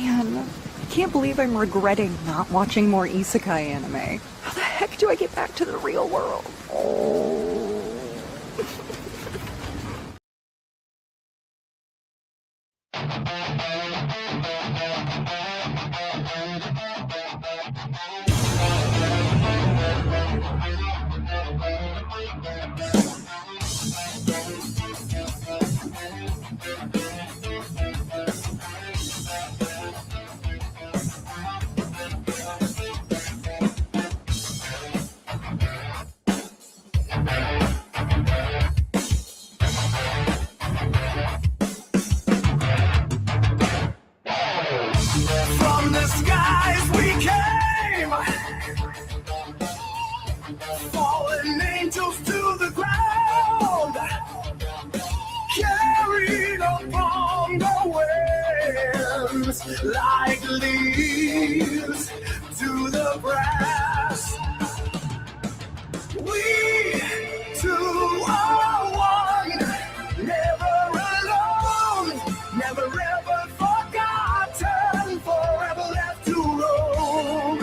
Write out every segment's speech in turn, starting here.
Man, I can't believe I'm regretting not watching more isekai anime. How the heck do I get back to the real world? Oh. From the skies we came, fallen angels to the ground, carried upon the winds like leaves to the grass. We two are one, never alone, never ever forgotten, forever left to roam.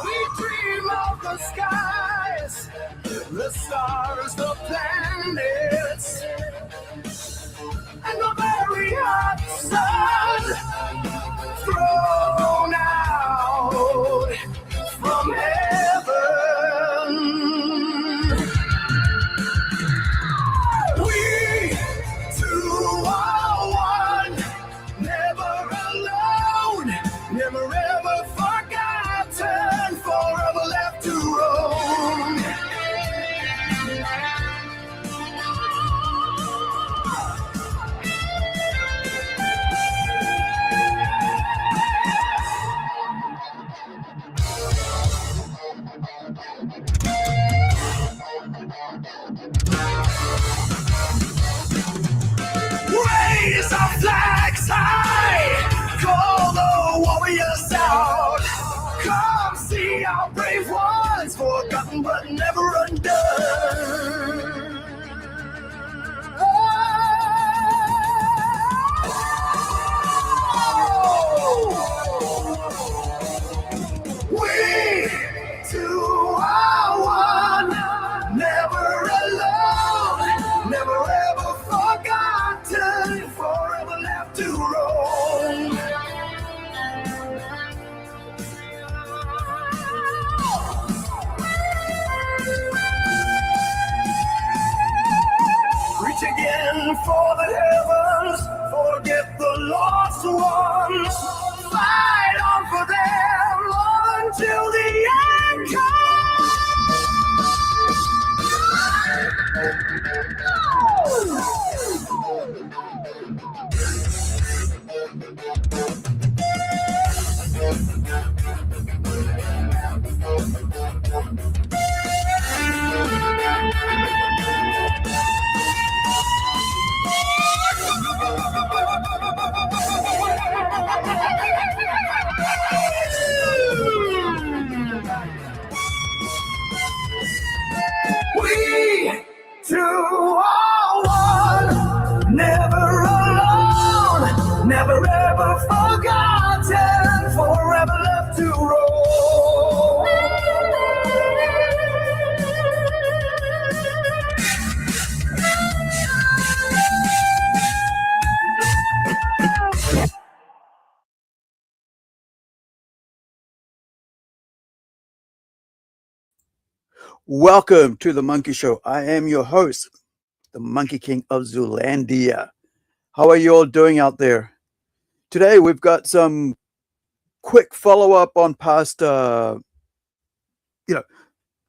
We dream of the skies, the stars, the planets, and the very hot sun thrown out from heaven. We two are one, never alone, never ever forgotten, forever left to roam. Raise our flags high, call the warriors out. Come see our brave ones, forgotten but never undone. We two are one, never alone, never ever forgotten, forever left to roam. Reach again for the heavens, forget the lost ones, fight on for them until the end We two are one, never alone, never ever forgotten, forever left to roam. Welcome to the Monkey Show. I am your host, the Monkey King of Zoolandia. How are you all doing out there? Today we've got some quick follow-up on past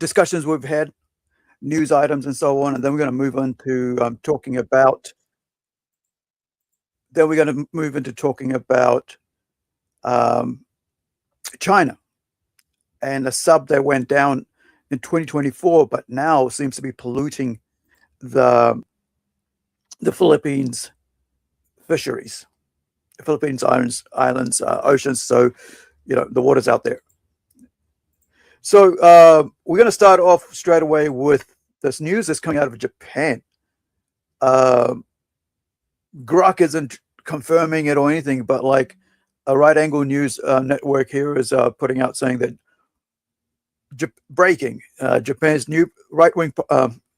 discussions we've had, news items and so on, and then we're going to move on to talking about China and a sub that went down in 2024, but now seems to be polluting the the Philippines fisheries, the Philippines islands, oceans. So, the water's out there. So we're going to start off straight away with this news that's coming out of Japan. Grok isn't confirming it or anything, but like a right angle news network here is putting out saying that breaking Japan's new right wing,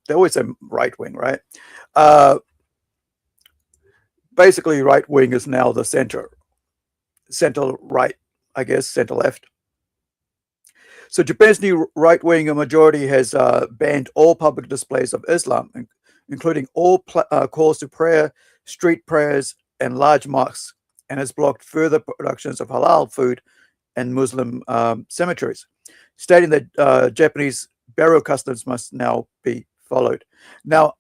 they always say right wing, right? Basically, right wing is now the center right, I guess, center left. So Japan's new right-wing majority has banned all public displays of Islam, including all calls to prayer, street prayers, and large mosques, and has blocked further productions of halal food and Muslim cemeteries, stating that Japanese burial customs must now be followed. Now,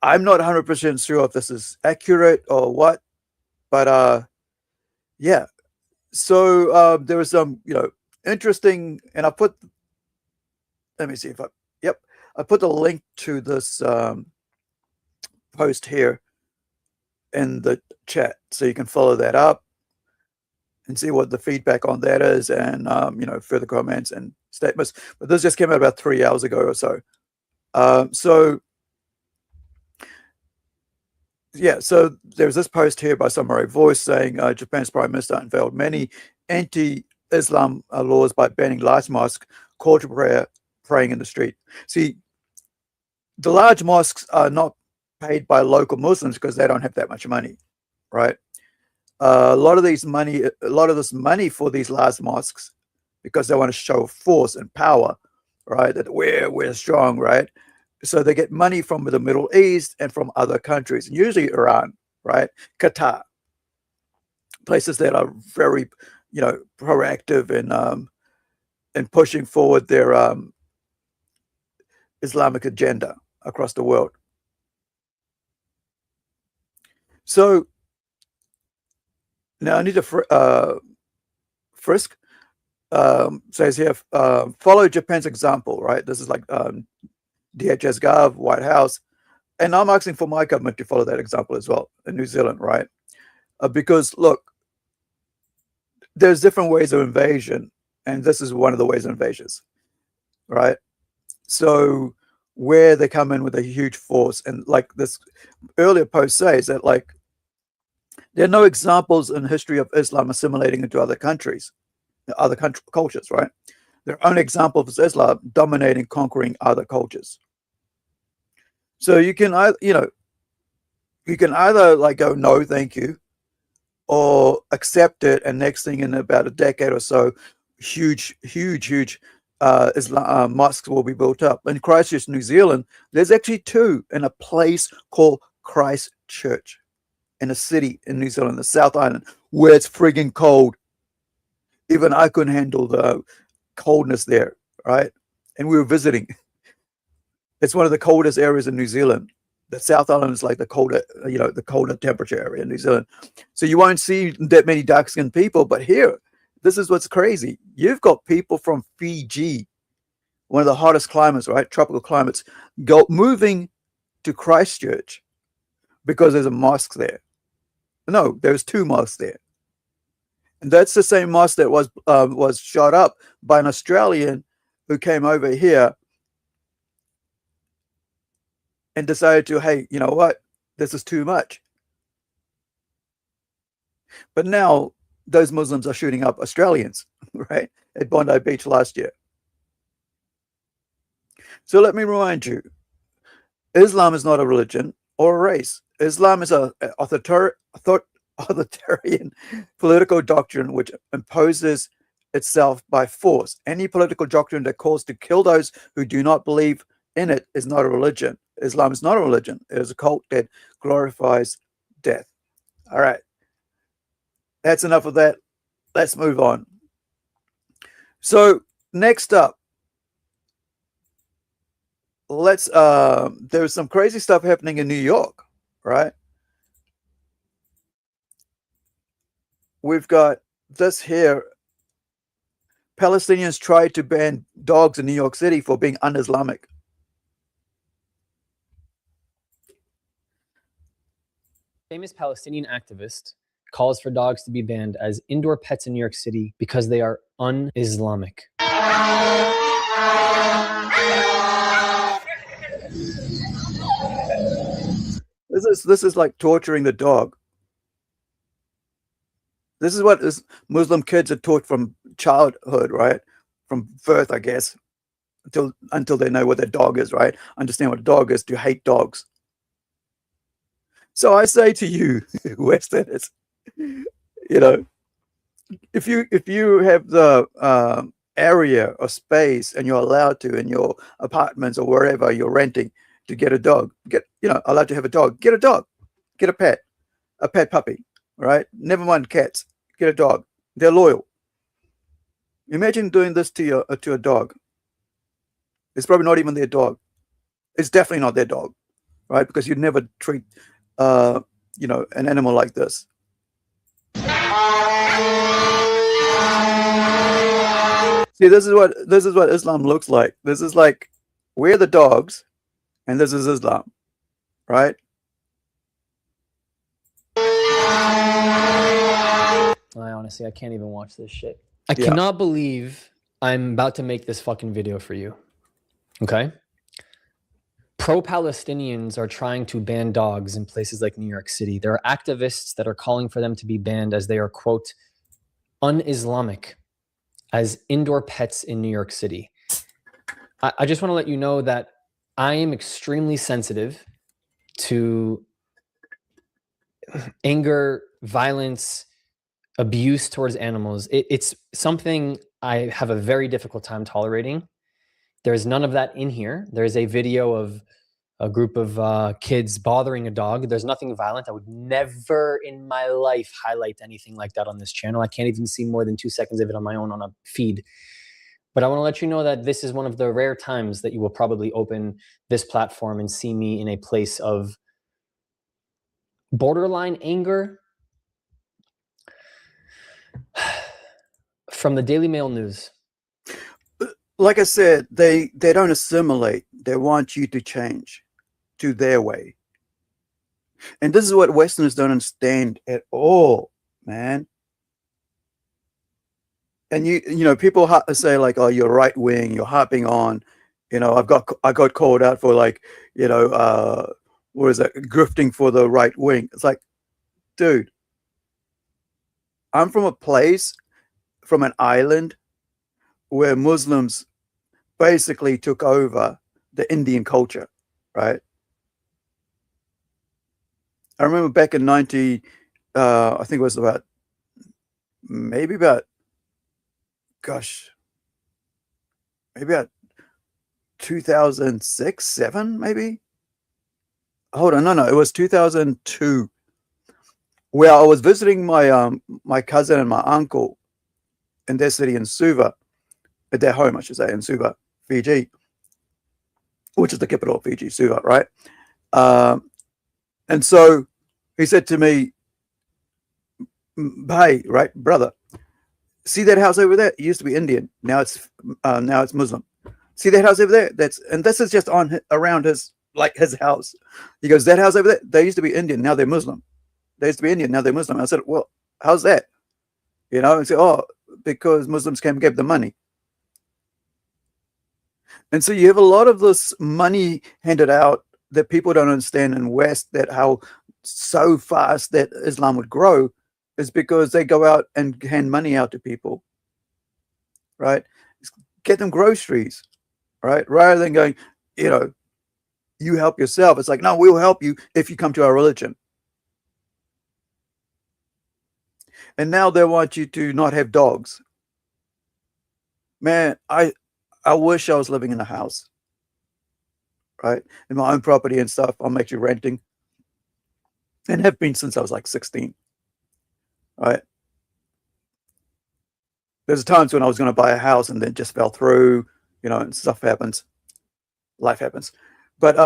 I'm not 100% sure if this is accurate or what, but yeah. So there was some, interesting, and I put, let me see if I put the link to this post here in the chat, so you can follow that up and see what the feedback on that is, and further comments and statements. But this just came out about 3 hours ago or so. So there's this post here by Samurai Voice saying Japan's Prime Minister unveiled many anti-Islam laws by banning large mosques, call to prayer, praying in the street. See, the large mosques are not paid by local Muslims because they don't have that much money, right? A lot of this money for these large mosques, because they want to show force and power, right? That we're strong, right? So they get money from the Middle East and from other countries, usually Iran, right? Qatar, places that are very, proactive in pushing forward their Islamic agenda across the world. So now I need to frisk. Says here, follow Japan's example, right? This is like DHS Gov, White House, and I'm asking for my government to follow that example as well in New Zealand, right? Because look, there's different ways of invasion, and this is one of the ways of invasions, right? So where they come in with a huge force, and like this earlier post says that like there are no examples in history of Islam assimilating into other countries, cultures, right? Their own example of Islam dominating, conquering other cultures. So you can either like go, no, thank you, or accept it, and next thing in about a decade or so, huge Islam mosques will be built up. In Christchurch, New Zealand, there's actually two in a place called Christchurch, in a city in New Zealand, the South Island, where it's frigging cold. Even I couldn't handle the coldness there, right? And we were visiting. It's one of the coldest areas in New Zealand. The South Island is like the colder temperature area in New Zealand. So you won't see that many dark-skinned people. But here, this is what's crazy. You've got people from Fiji, one of the hottest climates, right? Tropical climates, moving to Christchurch because there's a mosque there. No, there's two mosques there. And that's the same mosque that was shot up by an Australian who came over here and decided to, hey, you know what? This is too much. But now those Muslims are shooting up Australians, right? At Bondi Beach last year. So let me remind you, Islam is not a religion or a race. Islam is an authoritarian political doctrine which imposes itself by force. Any political doctrine that calls to kill those who do not believe in it is not a religion. Islam is not a religion. It is a cult that glorifies death. All right. That's enough of that. Let's move on. So next up, there's some crazy stuff happening in New York, right? We've got this here. Palestinians tried to ban dogs in New York City for being un-Islamic. Famous Palestinian activist calls for dogs to be banned as indoor pets in New York City because they are un-Islamic. This is like torturing the dog. This is what Muslim kids are taught from childhood, right? From birth, I guess, until they know what their dog is, right? Understand what a dog is, to hate dogs. So I say to you, Westerners, if you have the area or space and you're allowed to in your apartments or wherever you're renting to get a dog, allowed to have a dog, get a dog, get a pet puppy, right? Never mind cats, get a dog. They're loyal. Imagine doing this to a dog. It's probably not even their dog. It's definitely not their dog, right? Because you'd never treat an animal like this. See, this is what Islam looks like. This is like, we're the dogs, and this is Islam, right? I can't even watch this shit. I cannot believe I'm about to make this fucking video for you. Okay? Pro-Palestinians are trying to ban dogs in places like New York City. There are activists that are calling for them to be banned as they are, quote, un-Islamic as indoor pets in New York City. I just want to let you know that I am extremely sensitive to anger, violence, abuse towards animals. It's something I have a very difficult time tolerating. There's none of that in here. There's a video of a group of kids bothering a dog. There's nothing violent. I would never in my life highlight anything like that on this channel. I can't even see more than 2 seconds of it on my own on a feed. But I want to let you know that this is one of the rare times that you will probably open this platform and see me in a place of borderline anger. From the Daily Mail News. Like I said, they don't assimilate. They want you to change to their way. And this is what Westerners don't understand at all, man. And people say like, oh, you're right wing, you're harping on, I got called out for like, what is that, grifting for the right wing. It's like, dude, I'm from a place, from an island where Muslims basically took over the Indian culture, right? I remember back in I think it was maybe about 2006, 7, maybe. Hold on, no, it was 2002, where I was visiting my cousin and my uncle in their city in Suva, at their home, I should say, in Suva, Fiji, which is the capital of Fiji, Suva, right? And so he said to me, "Hey, right, brother, see that house over there? It used to be Indian. Now it's Muslim. See that house over there? This is just around his house." He goes, "That house over there, they used to be Indian. Now they're Muslim. They used to be Indian. Now they're Muslim." I said, "Well, how's that?" And say, "Oh, because Muslims came and gave them money." And so you have a lot of this money handed out that people don't understand in West, that how so fast that Islam would grow is because they go out and hand money out to people, right? Get them groceries, right? Rather than going, you help yourself. It's like, no, we'll help you if you come to our religion. And now they want you to not have dogs. Man, I wish I was living in a house, right? In my own property and stuff. I'm actually renting and have been since I was like 16, right? There's times when I was going to buy a house and then just fell through, and stuff happens. Life happens. But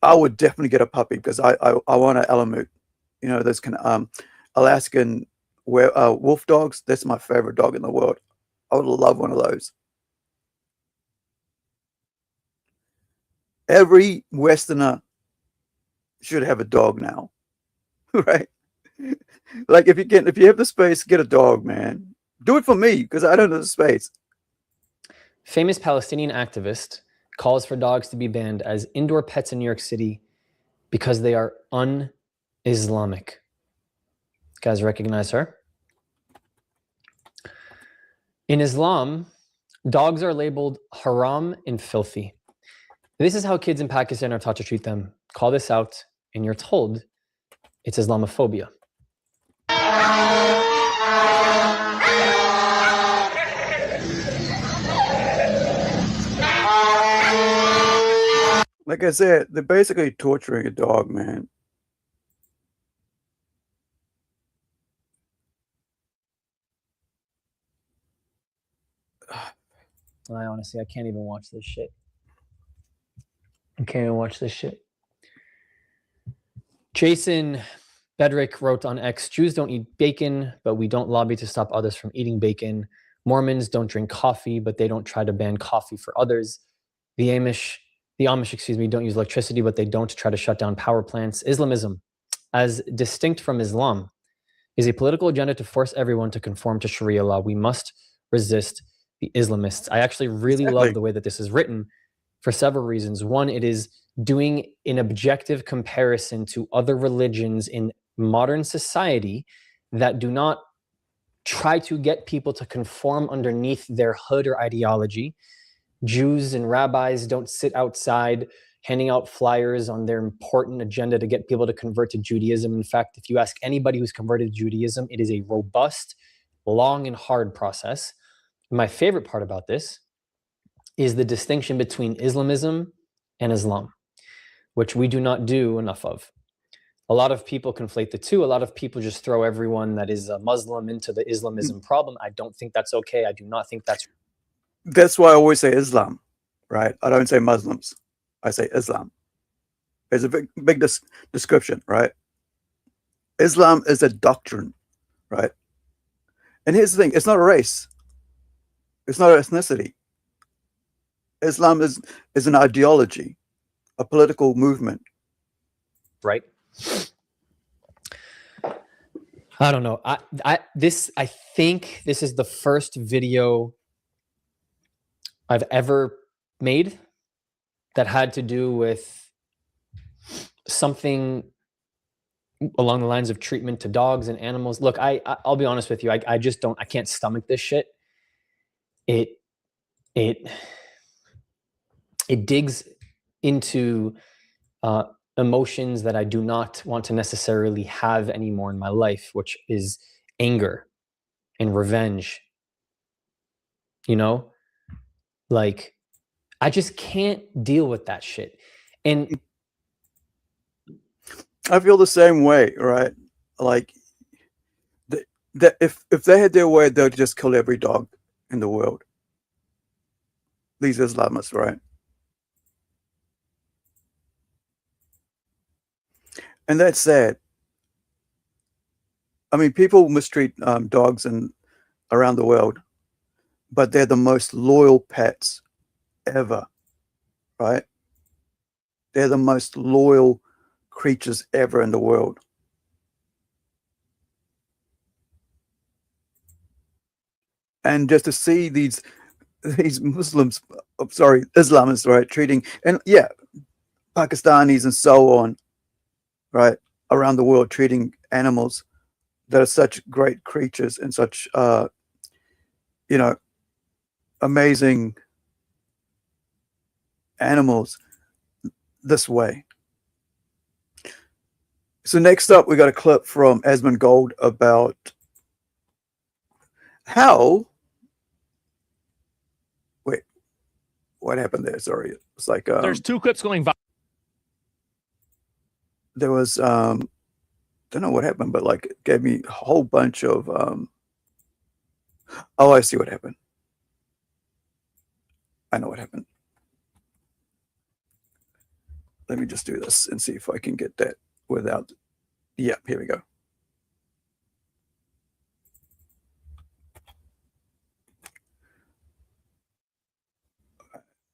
I would definitely get a puppy because I want an Alamut. Those Alaskan wolf dogs. That's my favorite dog in the world. I would love one of those. Every Westerner should have a dog now. right? Like if you have the space, get a dog, man. Do it for me because I don't have the space. Famous Palestinian activist calls for dogs to be banned as indoor pets in New York City because they are un-Islamic. You guys recognize her? In Islam, dogs are labeled haram and filthy. This is how kids in Pakistan are taught to treat them. Call this out, and you're told it's Islamophobia. Like I said, they're basically torturing a dog, man. I honestly, I can't even watch this shit. I can't even watch this shit. Jason Bedrick wrote on X, Jews don't eat bacon, but we don't lobby to stop others from eating bacon. Mormons don't drink coffee, but they don't try to ban coffee for others. The Amish, don't use electricity, but they don't try to shut down power plants. Islamism, as distinct from Islam, is a political agenda to force everyone to conform to Sharia law. We must resist the Islamists. I actually really love the way that this is written for several reasons. One, it is doing an objective comparison to other religions in modern society that do not try to get people to conform underneath their hood or ideology. Jews and rabbis don't sit outside handing out flyers on their important agenda to get people to convert to Judaism. In fact, if you ask anybody who's converted to Judaism, it is a robust, long, and hard process. My favorite part about this is the distinction between Islamism and Islam, which we do not do enough of. A lot of people conflate the two. A lot of people just throw everyone that is a Muslim into the Islamism problem. I don't think that's okay. I do not think That's why I always say Islam, right? I don't say Muslims. I say Islam. It's a big description, right? Islam is a doctrine, right? And here's the thing: it's not a race. It's not an ethnicity. Islam is an ideology, a political movement. right. I don't know. I think this is the first video I've ever made that had to do with something along the lines of treatment to dogs and animals. Look, I'll be honest with you. I just don't. I can't stomach this shit. It digs into emotions that I do not want to necessarily have anymore in my life, which is anger and revenge. You know, like I just can't deal with that shit. And I feel the same way, right? Like that if they had their way, they'd just kill every dog in the world. These Islamists, right? And that's sad. I mean, people mistreat dogs around the world, but they're the most loyal pets ever, right? They're the most loyal creatures ever in the world. And just to see these Muslims, Islamists, right, treating, and yeah, Pakistanis and so on, right, around the world, treating animals that are such great creatures and such, amazing animals this way. So next up, we got a clip from Esmond Gold about how. Wait, what happened there? Sorry, it's like there's two clips going viral. There was don't know what happened, but like it gave me a whole bunch of oh, I see what happened. I know what happened. Let me just do this and see if I can get that without. Yeah, here we go.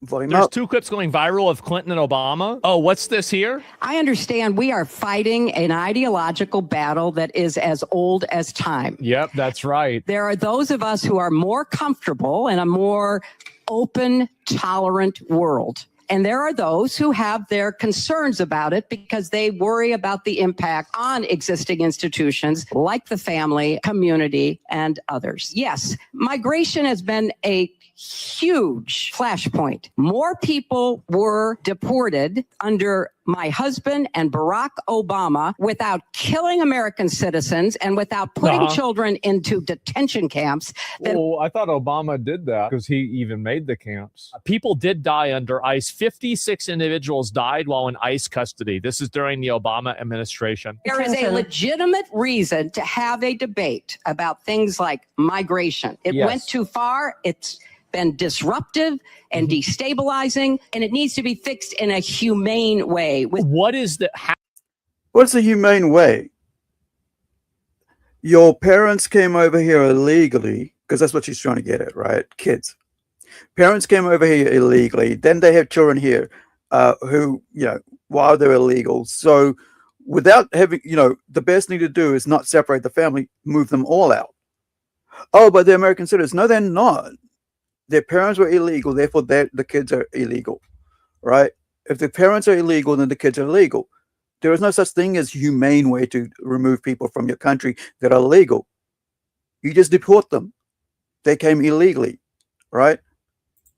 volume There's up. 2 clips going viral of Clinton and Obama. Oh, what's this here? I understand we are fighting an ideological battle that is as old as time. Yep, that's right. There are those of us who are more comfortable in a more open, tolerant world. And there are those who have their concerns about it because they worry about the impact on existing institutions like the family, community, and others. Yes, migration has been a huge flashpoint. More people were deported under my husband and Barack Obama without killing American citizens and without putting children into detention camps. Well, I thought Obama did that because he even made the camps. People did die under ICE. 56 individuals died while in ICE custody. This is during the Obama administration. There is a legitimate reason to have a debate about things like migration. It went too far. It's been disruptive and destabilizing, and it needs to be fixed in a humane way. What's a humane way? Your parents came over here illegally, because that's what she's trying to get at, right? Kids. Parents came over here illegally, then they have children here who, while they're illegal. So without having, the best thing to do is not separate the family, move them all out. Oh, but they're American citizens. No, they're not. Their parents were illegal, therefore the kids are illegal, right? If the parents are illegal, then the kids are illegal. There is no such thing as humane way to remove people from your country that are legal. You just deport them. They came illegally, right?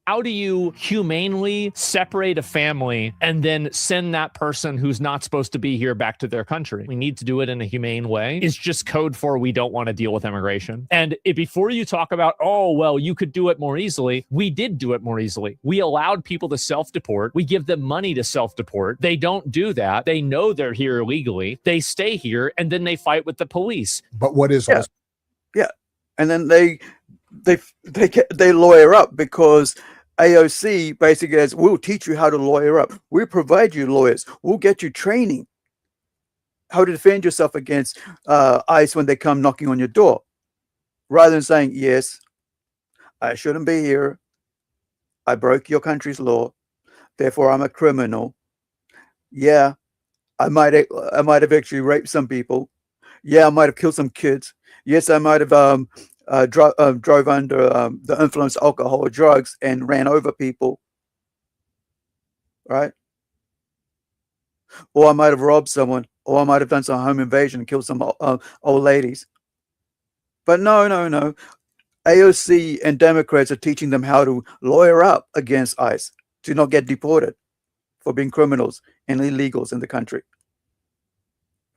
How do you humanely separate a family and then send that person who's not supposed to be here back to their country? We need to do it in a humane way. It's just code for we don't want to deal with immigration. And before you talk about, oh, well, you could do it more easily, we did do it more easily. We allowed people to self-deport. We give them money to self-deport. They don't do that. They know they're here illegally. They stay here, and then they fight with the police. But what is also... Yeah. And then they lawyer up because AOC basically says, we'll teach you how to lawyer up. We'll provide you lawyers. We'll get you training how to defend yourself against ICE when they come knocking on your door. Rather than saying, yes, I shouldn't be here. I broke your country's law. Therefore, I'm a criminal. Yeah, I might have actually raped some people. Yeah, I might have killed some kids. Yes, I might have drove under the influence of alcohol or drugs and ran over people, right? Or I might have robbed someone, or I might have done some home invasion and killed some old ladies. But no. AOC and Democrats are teaching them how to lawyer up against ICE to not get deported for being criminals and illegals in the country,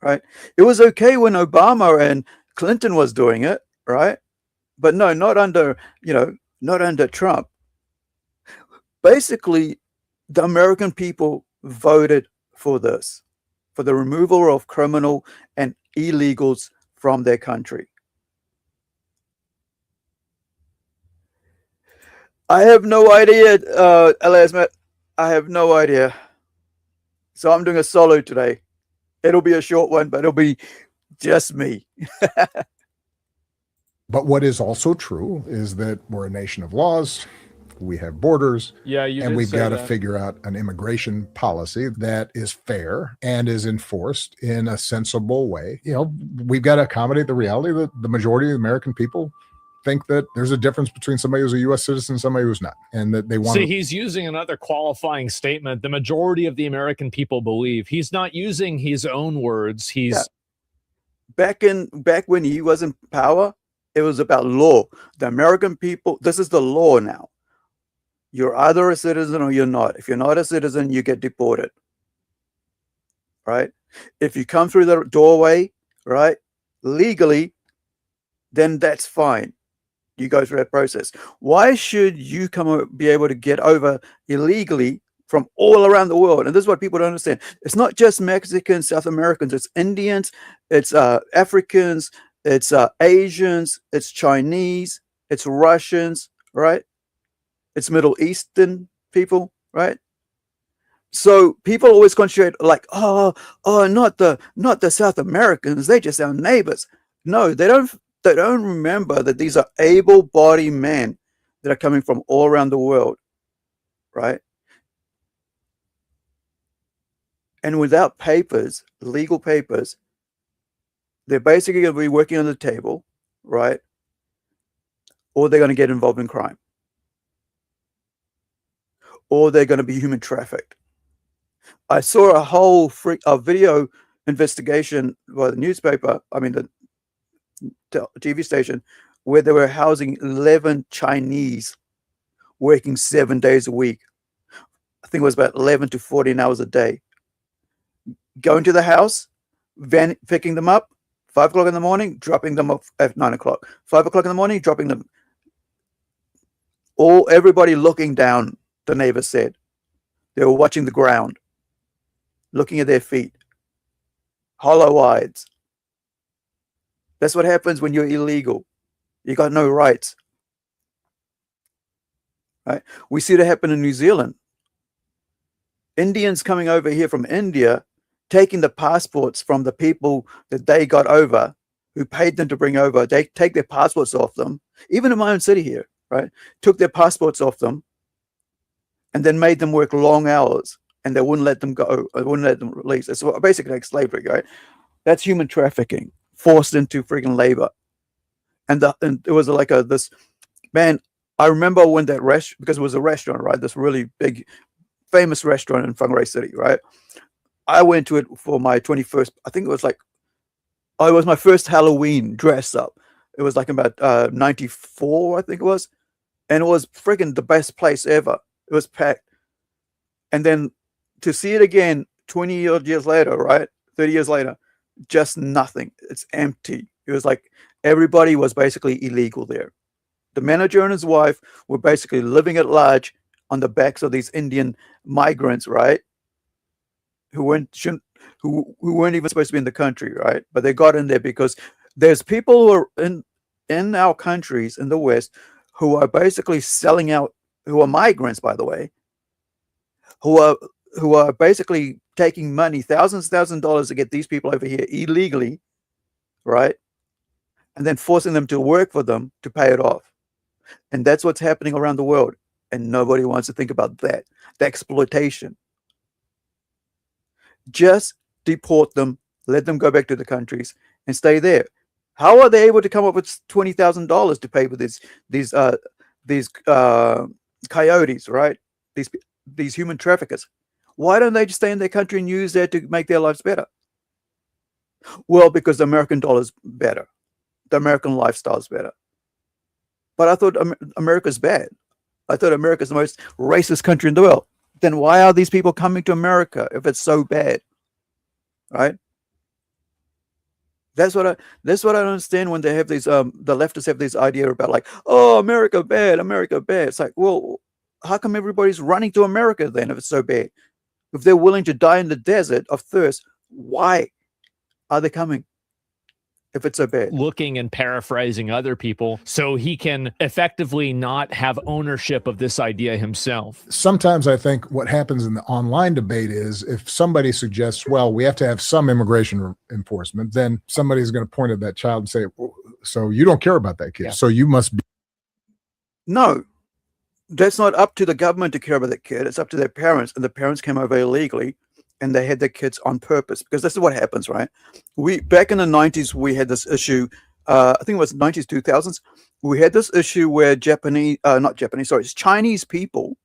right? It was okay when Obama and Clinton was doing it, right? But no, not under Trump. Basically, the American people voted for this, for the removal of criminal and illegals from their country. I have no idea, Elasmat. I have no idea. So I'm doing a solo today. It'll be a short one, but it'll be just me. But what is also true is that we're a nation of laws. We have borders. Yeah, and we've got to figure out an immigration policy that is fair and is enforced in a sensible way. We've got to accommodate the reality that the majority of the American people think that there's a difference between somebody who's a U.S. citizen and somebody who's not, and that they want See, he's using another qualifying statement. The majority of the American people believe. He's not using his own words. He's back when he was in power. It was about law. The American people, this is the law now. You're either a citizen or you're not. If you're not a citizen, you get deported. Right? If you come through the doorway, right, legally, then that's fine. You go through that process. Why should you be able to get over illegally from all around the world? And this is what people don't understand. It's not just Mexicans, South Americans. It's Indians. It's Africans. It's Asians, it's Chinese, it's Russians, right? It's Middle Eastern people, right? So people always concentrate like, oh, not the South Americans, they just our neighbors. No, they don't remember that these are able-bodied men that are coming from all around the world. right? And without papers, legal papers, they're basically going to be working on the table, right? Or they're going to get involved in crime. Or they're going to be human trafficked. I saw a video investigation by the newspaper, the TV station, where they were housing 11 Chinese working 7 days a week. I think it was about 11 to 14 hours a day. Going to the house, picking them up, 5 o'clock in the morning, dropping them off at 9 o'clock. 5 o'clock in the morning, dropping them. Everybody looking down, the neighbor said. They were watching the ground, looking at their feet, hollow-eyed. That's what happens when you're illegal. You got no rights. Right? We see that happen in New Zealand. Indians coming over here from India, taking the passports from the people that they got over, who paid them to bring over. They take their passports off them, even in my own city here, right? Took their passports off them and then made them work long hours, and they wouldn't let them go. They wouldn't let them release. It's basically like slavery, right? That's human trafficking, forced into freaking labor. And it was like this, man, I remember when because it was a restaurant, right? This really big, famous restaurant in Whangarei City, right? I went to it for my 21st, I think it was it was my first Halloween dress up. It was like about 94, I think it was. And it was freaking the best place ever. It was packed. And then to see it again 20 years later, right? 30 years later, just nothing. It's empty. It was like everybody was basically illegal there. The manager and his wife were basically living at large on the backs of these Indian migrants, right? Who weren't even supposed to be in the country, right? But they got in there because there's people who are in our countries in the West who are basically selling out, who are migrants, by the way, who are basically taking money, thousands of dollars to get these people over here illegally, right? And then forcing them to work for them to pay it off. And that's what's happening around the world. And nobody wants to think about that, the exploitation. Just deport them, let them go back to the countries and stay there. How are they able to come up with $20,000 to pay for these coyotes, right? These human traffickers. Why don't they just stay in their country and use that to make their lives better? Well, because the American dollar's better. The American lifestyle is better. But I thought America's bad. I thought America's the most racist country in the world. Then why are these people coming to America if it's so bad? Right? That's what I don't understand when they have these the leftists have this idea about like, oh, America bad, America bad. It's like, well, how come everybody's running to America then if it's so bad? If they're willing to die in the desert of thirst, why are they coming? If it's so bad. Looking and paraphrasing other people so he can effectively not have ownership of this idea himself. Sometimes I think what happens in the online debate is if somebody suggests, well, we have to have some immigration enforcement, then somebody's going to point at that child and say, well, so you don't care about that kid. Yeah. So you must be. No, that's not up to the government to care about that kid. It's up to their parents. And the parents came over illegally. And they had their kids on purpose, because this is what happens, right? Back in the 90s, we had this issue. I think it was 90s, 2000s. We had this issue where Chinese people,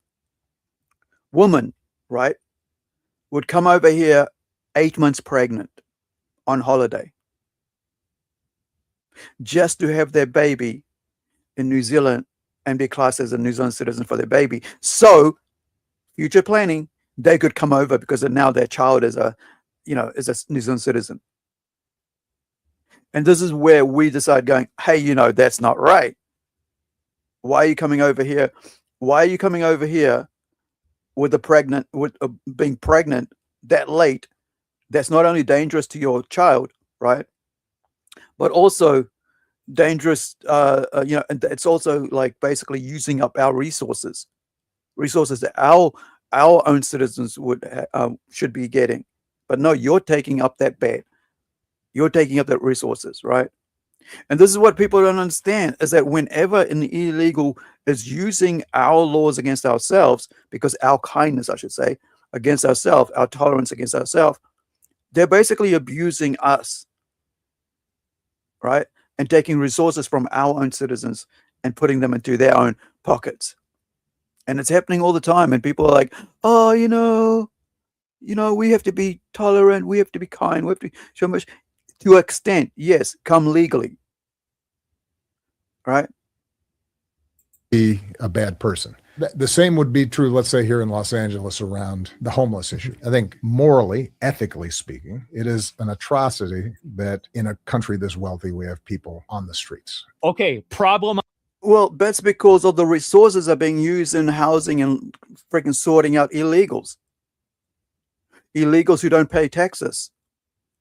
women, right, would come over here 8 months pregnant on holiday just to have their baby in New Zealand and be classed as a New Zealand citizen for their baby. So, future planning. They could come over because now their child is a New Zealand citizen. And this is where we decide going, hey, that's not right. Why are you coming over here? Why are you coming over here with being pregnant that late? That's not only dangerous to your child, right? But also dangerous, and it's also like basically using up our resources that our own citizens should be getting. But no, you're taking up that bed. You're taking up that resources, right? And this is what people don't understand, is that whenever an illegal is using our laws against ourselves, because our kindness, I should say, against ourselves, our tolerance against ourselves, they're basically abusing us, right? And taking resources from our own citizens and putting them into their own pockets. And it's happening all the time. And people are like, oh, we have to be tolerant. We have to be kind. We have to show much. To an extent, yes, come legally. Right? Be a bad person. The same would be true, let's say, here in Los Angeles around the homeless issue. I think morally, ethically speaking, it is an atrocity that in a country this wealthy, we have people on the streets. Okay, problem. Well, that's because of the resources are being used in housing and freaking sorting out illegals who don't pay taxes,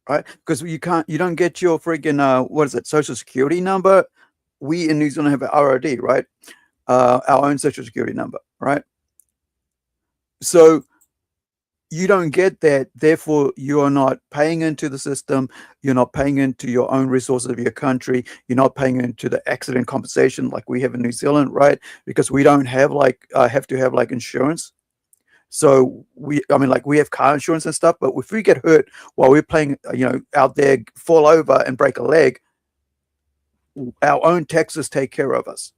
right? Because you don't get your freaking Social Security number. We in New Zealand have an ROD, right? Our own Social Security number, right? So you don't get that. Therefore, you are not paying into the system. You're not paying into your own resources of your country. You're not paying into the accident compensation like we have in New Zealand, right? Because we don't have have to have insurance. So we have car insurance and stuff. But if we get hurt while we're playing, out there, fall over and break a leg, our own taxes take care of us.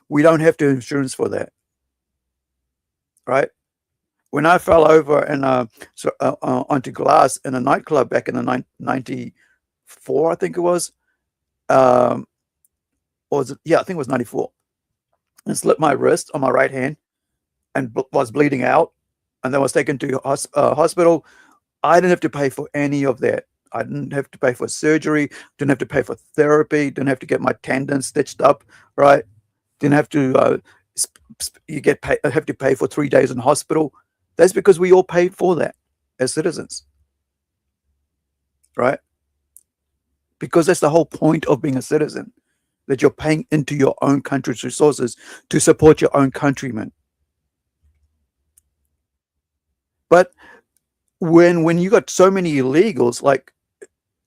We don't have to insurance for that, right? When I fell over and onto glass in a nightclub back in the 94, I think it was, or was it? Yeah, I think it was 94, and slipped my wrist on my right hand, and was bleeding out, and then was taken to hospital. I didn't have to pay for any of that. I didn't have to pay for surgery. Didn't have to pay for therapy. Didn't have to get my tendons stitched up, right? Didn't have to have to pay for 3 days in hospital. That's because we all paid for that as citizens, right? Because that's the whole point of being a citizen, that you're paying into your own country's resources to support your own countrymen. But when you got so many illegals, like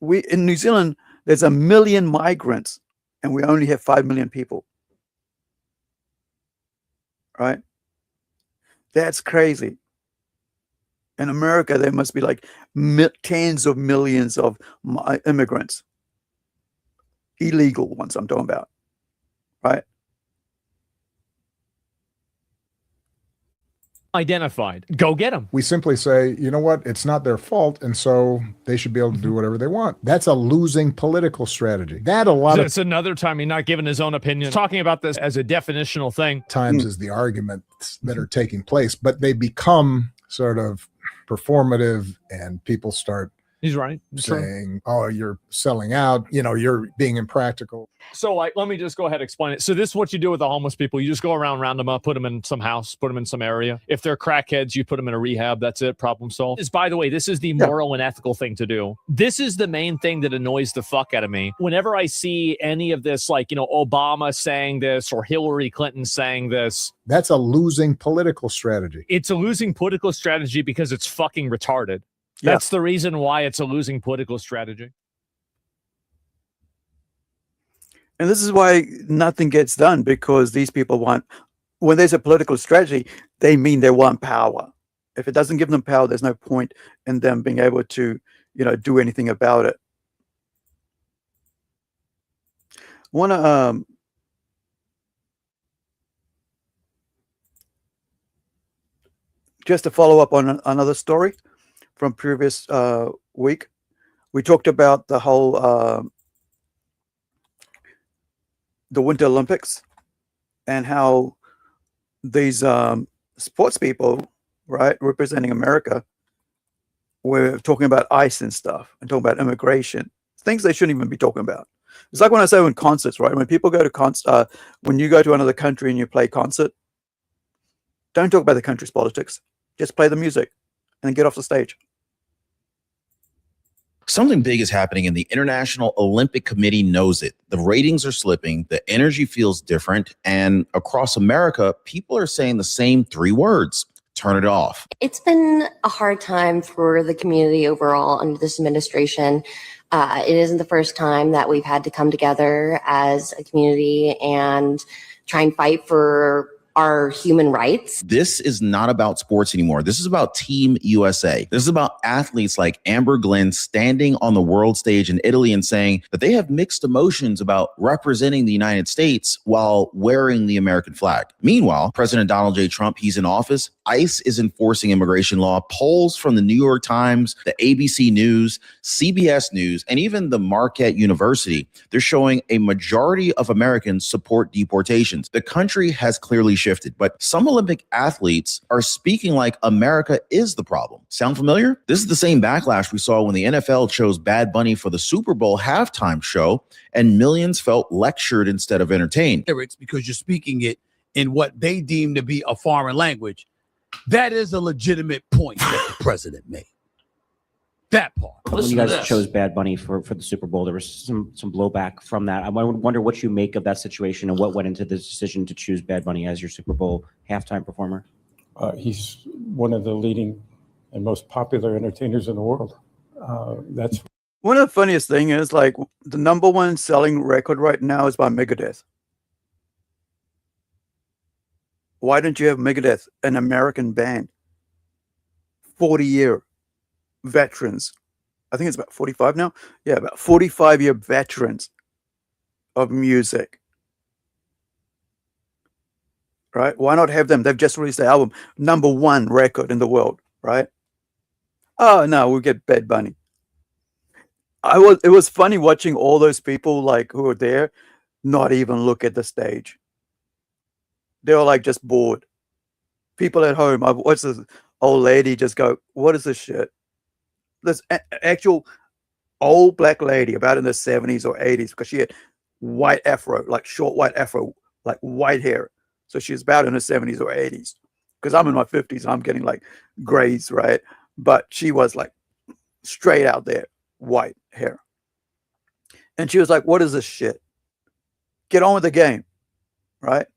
in New Zealand, there's 1 million migrants and we only have 5 million people. Right? That's crazy. In America, there must be tens of millions of immigrants. Illegal ones I'm talking about. Right? Identified. Go get them. We simply say, you know what? It's not their fault, and so they should be able to do whatever they want. That's a losing political strategy. It's another time he's not giving his own opinion. Talking about this as a definitional thing. Times is the arguments that are taking place, but they become sort of performative, and people start He's right. saying, oh, you're selling out, you're being impractical. So let me just go ahead and explain it. So this is what you do with the homeless people. You just go around, round them up, put them in some house, put them in some area. If they're crackheads, you put them in a rehab. That's it. Problem solved. By the way, this is the moral and ethical thing to do. This is the main thing that annoys the fuck out of me. Whenever I see any of this, Obama saying this or Hillary Clinton saying this. That's a losing political strategy. It's a losing political strategy because it's fucking retarded. That's the reason why it's a losing political strategy. And this is why nothing gets done, because these people when there's a political strategy, they mean they want power. If it doesn't give them power, there's no point in them being able to, do anything about it. I want to just to follow up on another story from previous week. We talked about the whole the Winter Olympics and how these sports people, right, representing America, were talking about ICE and stuff and talking about immigration, things they shouldn't even be talking about. It's like when I say in concerts, right? When people go to when you go to another country and you play concert, don't talk about the country's politics. Just play the music and then get off the stage. Something big is happening, and the International Olympic Committee knows it. The ratings are slipping, the energy feels different, and across America, people are saying the same 3 words: turn it off. It's been a hard time for the community overall under this administration. It isn't the first time that we've had to come together as a community and try and fight for our human rights. This is not about sports anymore. This is about Team USA. This is about athletes like Amber Glenn standing on the world stage in Italy and saying that they have mixed emotions about representing the United States while wearing the American flag. Meanwhile, President Donald J. Trump, he's in office. ICE is enforcing immigration law. Polls from the New York Times, the ABC News, CBS News, and even the Marquette University, they're showing a majority of Americans support deportations. The country has clearly shifted, but some Olympic athletes are speaking like America is the problem. Sound familiar? This is the same backlash we saw when the NFL chose Bad Bunny for the Super Bowl halftime show, and millions felt lectured instead of entertained. Because you're speaking it in what they deem to be a foreign language. That is a legitimate point that the president made. That part. When you guys chose Bad Bunny for the Super Bowl, there was some blowback from that. I wonder what you make of that situation and what went into the decision to choose Bad Bunny as your Super Bowl halftime performer. He's one of the leading and most popular entertainers in the world. That's one of the funniest thing is, like, the #1 selling record right now is by Megadeth. Why don't you have Megadeth, an American band, 40-year veterans? I think it's about 45 now. Yeah, about 45-year veterans of music. Right? Why not have them? They've just released the album, #1 record in the world, right? Oh no, we'll get Bad Bunny. It was funny watching all those people, like, who were there not even look at the stage. They were like just bored. People at home, I've watched this old lady just go, "What is this shit?" This actual old black lady, about in the 70s or 80s, because she had white afro, like short white afro, like white hair. So she's about in her 70s or 80s. Because I'm in my 50s and I'm getting like grays, right? But she was like straight out there, white hair. And she was like, "What is this shit? Get on with the game," right?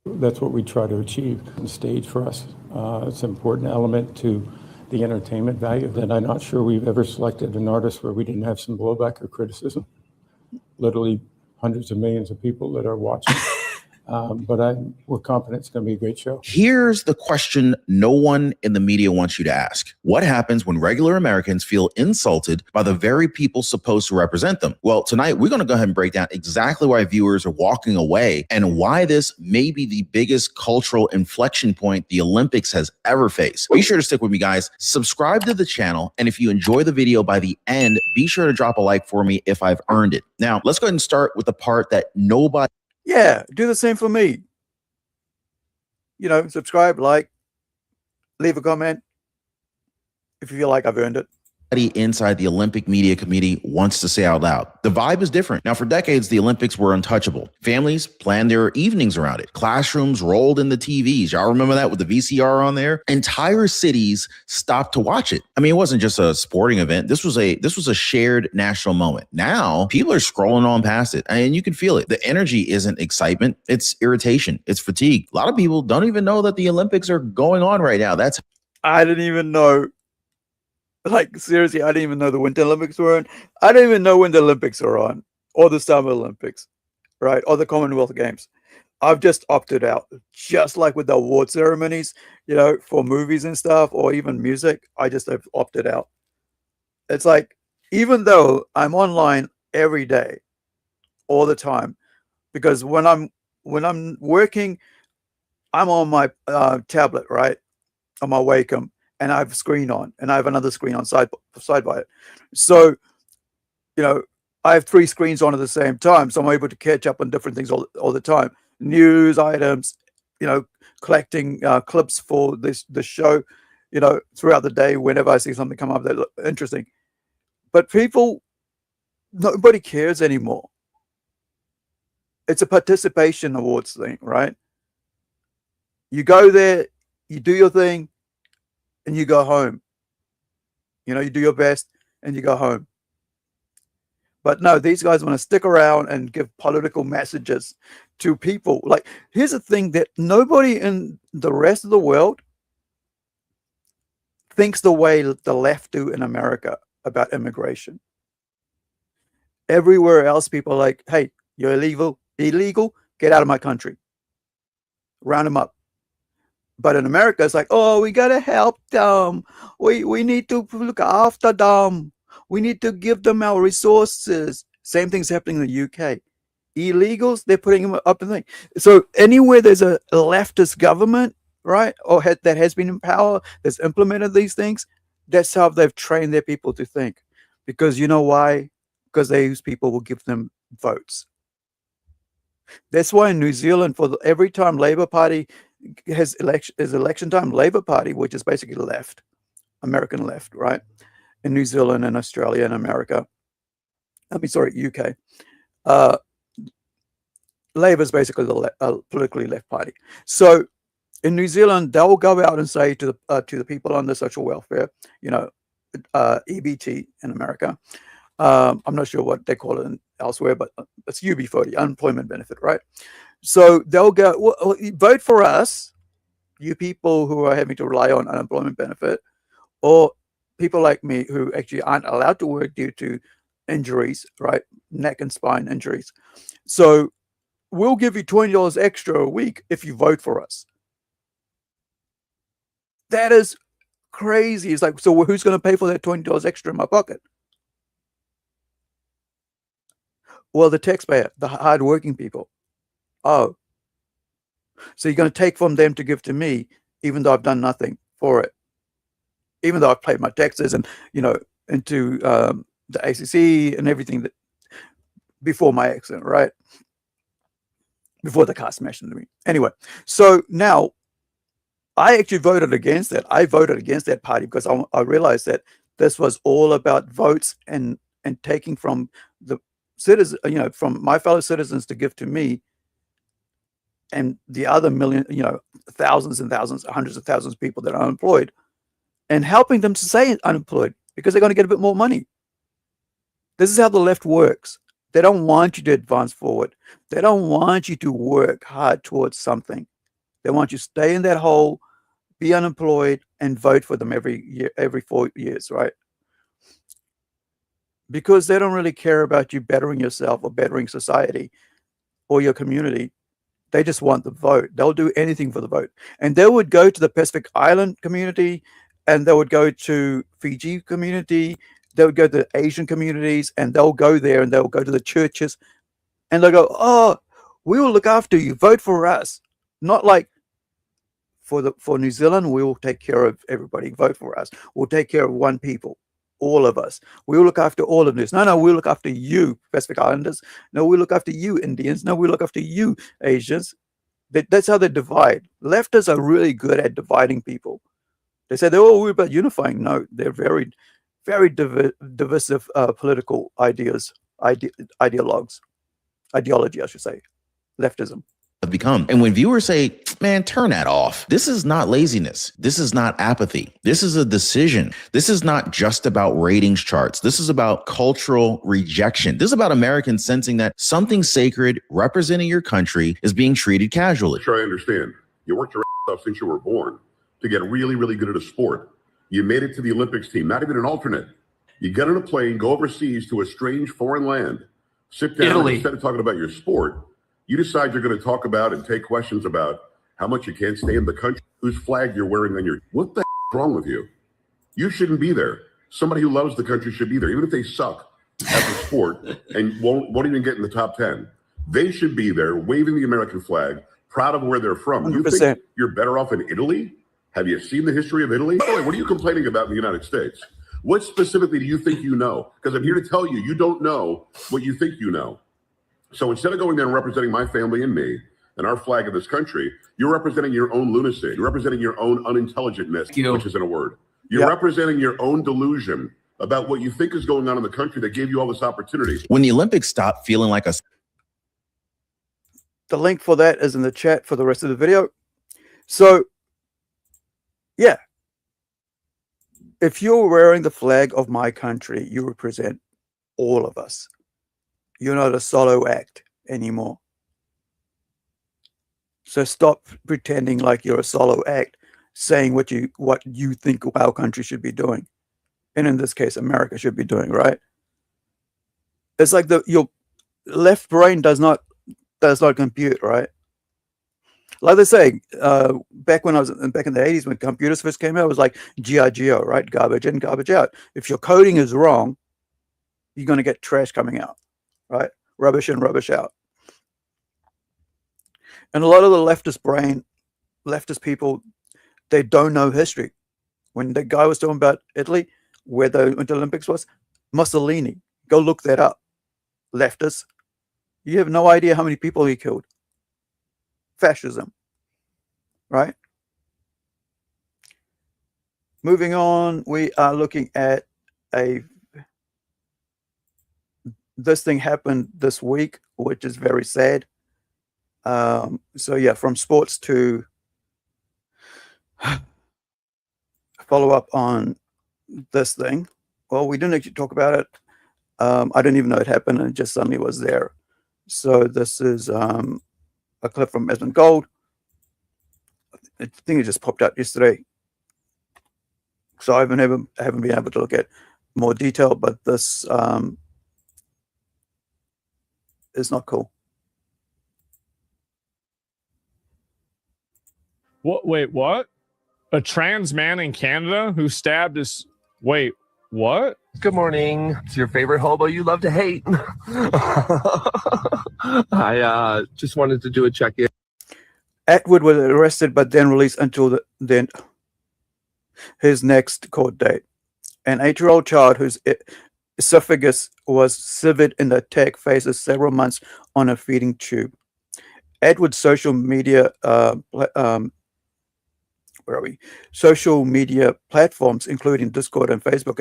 That's what we try to achieve on stage for us. It's an important element to the entertainment value. And I'm not sure we've ever selected an artist where we didn't have some blowback or criticism. Literally hundreds of millions of people that are watching. But we're confident it's going to be a great show. Here's the question no one in the media wants you to ask. What happens when regular Americans feel insulted by the very people supposed to represent them? Well, tonight we're going to go ahead and break down exactly why viewers are walking away and why this may be the biggest cultural inflection point the Olympics has ever faced. Be sure to stick with me, guys. Subscribe to the channel. And if you enjoy the video by the end, be sure to drop a like for me if I've earned it. Now, let's go ahead and start with the part that nobody... Yeah, do the same for me. You know, subscribe, like, leave a comment if you feel like I've earned it. Inside the Olympic Media Committee wants to say out loud. The vibe is different. Now, for decades, the Olympics were untouchable. Families planned their evenings around it. Classrooms rolled in the TVs. Y'all remember that with the VCR on there? Entire cities stopped to watch it. I mean, it wasn't just a sporting event. This was a shared national moment. Now, people are scrolling on past it, and you can feel it. The energy isn't excitement. It's irritation. It's fatigue. A lot of people don't even know that the Olympics are going on right now. I didn't even know. Like, seriously, I didn't even know the Winter Olympics were on. I don't even know when the Olympics are on, or the Summer Olympics, right? Or the Commonwealth Games. I've just opted out, just like with the award ceremonies, you know, for movies and stuff, or even music. I just have opted out. It's like, even though I'm online every day, all the time, because when I'm working, I'm on my tablet, right, on my Wacom. And I have a screen on, and I have another screen on side by it. So, you know, I have 3 screens on at the same time, so I'm able to catch up on different things all the time. News items, you know, collecting clips for the show, you know, throughout the day whenever I see something come up that look interesting. But nobody cares anymore. It's a participation awards thing, right? You go there, you do your thing, and you go home. You know, you do your best and you go home. But no, these guys want to stick around and give political messages to people. Like, here's the thing that nobody in the rest of the world thinks the way the left do in America. about immigration. Everywhere else, people are like, hey, you're illegal, get out of my country. Round them up. But in America, it's like, oh, we got to help them. We need to look after them. We need to give them our resources. Same thing's happening in the UK. Illegals, they're putting them up in the thing. So anywhere there's a leftist government, right, or that has been in power, that's implemented these things, that's how they've trained their people to think. Because you know why? Because these people will give them votes. That's why in New Zealand, every time Labour Party is election time, Labour Party, which is basically left, American left, right, in New Zealand and Australia and America, UK, Labour is basically the politically left party. So in New Zealand, they'll go out and say to the people under social welfare, EBT in America. I'm not sure what they call it elsewhere, but it's UB40, unemployment benefit, right? So they'll go, well, vote for us, you people who are having to rely on unemployment benefit, or people like me who actually aren't allowed to work due to injuries, right? Neck and spine injuries. So we'll give you $20 extra a week if you vote for us. That is crazy. It's like, so who's going to pay for that $20 extra in my pocket? Well, the taxpayer, the hardworking people. Oh, so you're going to take from them to give to me, even though I've done nothing for it, even though I've paid my taxes and into the ACC and everything that before my accident, right? Before the car smashed into me. Anyway, so now I actually voted against that. I voted against that party because I realized that this was all about votes and taking from the citizens, from my fellow citizens to give to me, and the other million, thousands and thousands, hundreds of thousands of people that are unemployed, and helping them to stay unemployed because they're going to get a bit more money. This is how the left works. They don't want you to advance forward. They don't want you to work hard towards something. They want you to stay in that hole, be unemployed, and vote for them every year, every 4 years, right? Because they don't really care about you bettering yourself or bettering society or your community. They just want the vote. They'll do anything for the vote. And they would go to the Pacific Island community, and they would go to Fiji community, they would go to the Asian communities, and they'll go there and they'll go to the churches, and they'll go, oh, we will look after you, vote for us. Not like for New Zealand, we will take care of everybody, vote for us. We'll take care of one people, all of us. We'll look after all of this. No, we'll look after you, Pacific Islanders. No, we'll look after you, Indians. No, we'll look after you, Asians. That's how they divide. Leftists are really good at dividing people. They say they're all worried about unifying. No, they're very, very divisive political ideology, I should say, leftism. Have become. And when viewers say, man, turn that off, this is not laziness. This is not apathy. This is a decision. This is not just about ratings charts. This is about cultural rejection. This is about Americans sensing that something sacred representing your country is being treated casually. Sure, I understand. You worked your ass off since you were born to get really, really good at a sport. You made it to the Olympics team, not even an alternate. You get on a plane, go overseas to a strange foreign land, sit down, and instead of talking about your sport, you decide you're going to talk about and take questions about how much you can't stay in the country, whose flag you're wearing on your... What the is wrong with you? You shouldn't be there. Somebody who loves the country should be there, even if they suck at the sport and won't even get in the top 10. They should be there, waving the American flag, proud of where they're from. 100%. You think you're better off in Italy? Have you seen the history of Italy? What are you complaining about in the United States? What specifically do you think you know? Because I'm here to tell you, you don't know what you think you know. So instead of going there and representing my family and me and our flag of this country, you're representing your own lunacy. You're representing your own unintelligentness, which isn't a word. You're representing your own delusion about what you think is going on in the country that gave you all this opportunity. When the Olympics stopped feeling like a... The link for that is in the chat for the rest of the video. So, yeah. If you're wearing the flag of my country, you represent all of us. You're not a solo act anymore. So stop pretending like you're a solo act, saying what you think our country should be doing. and in this case, America should be doing, right? It's like your left brain does not compute, right? Like they say, back in the 80s when computers first came out, it was like G.I. Joe, right? Garbage in, garbage out. If your coding is wrong, you're going to get trash coming out, right? Rubbish in, rubbish out. And a lot of the leftist people, they don't know history. When the guy was talking about Italy, where the Winter Olympics was, Mussolini, go look that up. Leftists, you have no idea how many people he killed. Fascism, right? Moving on, we are looking at this thing happened this week, which is very sad. So yeah, from sports to follow up on this thing. Well, we didn't actually talk about it. I didn't even know it happened, and it just suddenly was there. So this is a clip from Esmond Gold. I think it just popped up yesterday. So I haven't been able to look at more detail, but this is not cool. What? Wait, what? A trans man in Canada who stabbed his... Wait, what? Good morning. It's your favorite hobo you love to hate. I just wanted to do a check-in. Atwood was arrested but then released until his next court date. An 8-year-old child whose esophagus was severed in the attack faces several months on a feeding tube. Atwood's social media social media platforms, including Discord and Facebook,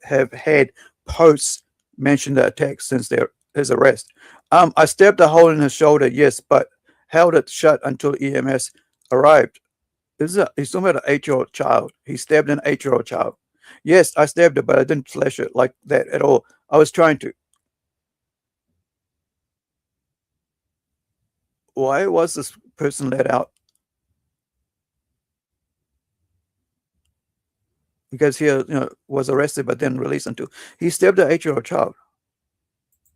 have had posts mention the attack since his arrest. I stabbed a hole in his shoulder, yes, but held it shut until EMS arrived. He's talking about an 8-year-old child. He stabbed an 8-year-old child. Yes, I stabbed it, but I didn't slash it like that at all. I was trying to. Why was this person let out? Because he was arrested but then released until he stabbed an 8-year-old child.